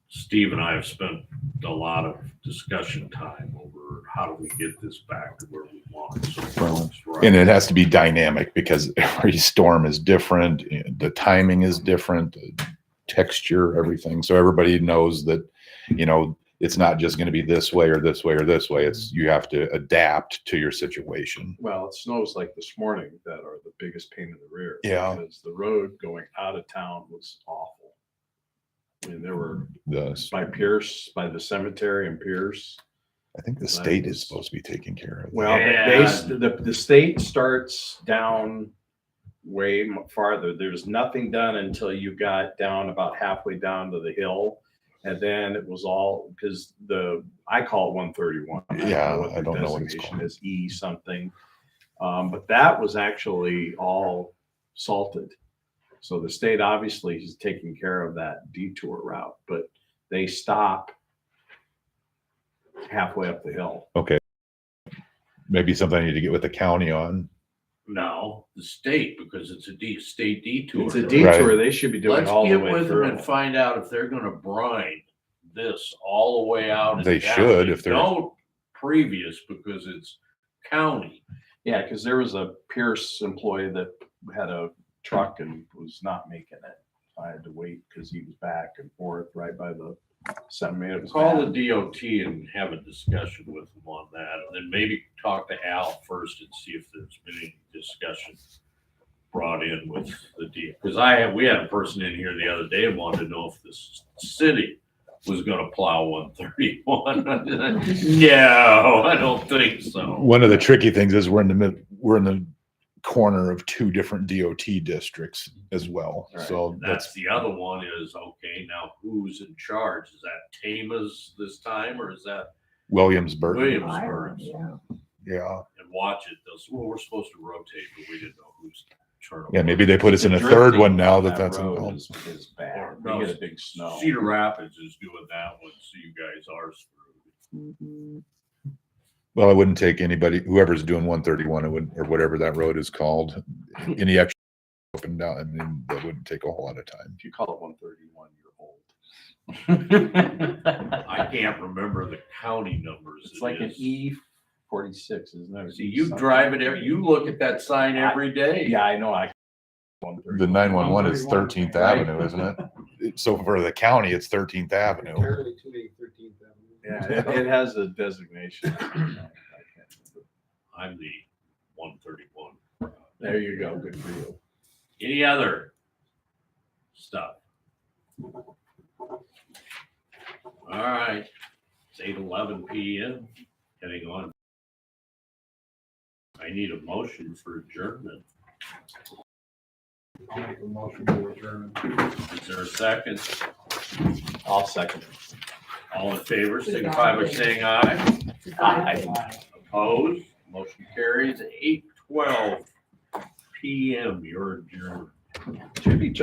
Steve and I have spent a lot of discussion time over how do we get this back to where we want it. So it's right.
And it has to be dynamic because every storm is different. The timing is different, the texture, everything. So everybody knows that, it's not just going to be this way or this way or this way. It's, you have to adapt to your situation.
Well, it snows like this morning that are the biggest pain in the rear.
Yeah.
Because the road going out of town was awful. I mean, there were by Pierce, by the cemetery and Pierce.
I think the state is supposed to be taking care of that.
Well, the state starts down way farther. There's nothing done until you got down about halfway down to the hill. And then it was all, because I call it 131.
Yeah,
what
I don't
the
know what it's
designation
called.
is, E something. But that was actually all salted. So the state obviously is taking care of that detour route, but they stop halfway up the hill.
Okay. Maybe something I need to get with the county on.
No, the state, because it's a state detour.
It's a detour.
Right.
They should be doing
Let's
all the
get
way
with them
through.
and find out if they're gonna brine this all the way out. and
They
down.
should, if they're-
Don't previous, because it's county.
Yeah, because there was a Pierce employee that had a truck and was not making it. I had to wait because he was back and forth right by the cemetery. It was
Call
bad.
the DOT and have a discussion with them on that, and then maybe talk to Al first and see if there's been any discussion brought in with the DOT. Because we had a person in here the other day and wanted to know if the city was gonna plow 131. No, I don't think so.
One of the tricky things is we're in the corner of two different DOT districts as well.
Right.
So
That's the other one is, okay, now who's in charge? Is that Tama's this time, or is that
Williamsburg.
Williamsburg?
Yeah.
Yeah.
And watch it, well, we're supposed to rotate, but we didn't know who's turning.
Yeah, maybe they put us in a third one now that's
road
involved.
is bad.
Or,
We
no,
get a big snow.
Cedar Rapids is doing that one, so you guys are screwed.
Well, it wouldn't take anybody, whoever's doing 131, it would, or whatever that road is called, any extra up and down. I mean, that wouldn't take a whole lot of time.
If you call it 131, you're old.
I can't remember the county numbers.
It's like an E46, isn't it?
See, you drive it, you look at that sign every day.
Yeah, I know.
The 911 is 13th Avenue, isn't it? So for the county, it's 13th Avenue.
Fairly to the 13th Avenue.
Yeah, it has a designation.
I'm the 131.
There you go. Good for you.
Any other stuff? All right, it's 8:11 p.m. Heading on. I need a motion for adjournment.
I'll make a motion to adjourn.
Is there a second?
I'll second.
All in favor, signify by saying aye.
Aye.
Opposed? Motion carries 8:12 PM. You're adjourned.
Should be jumping.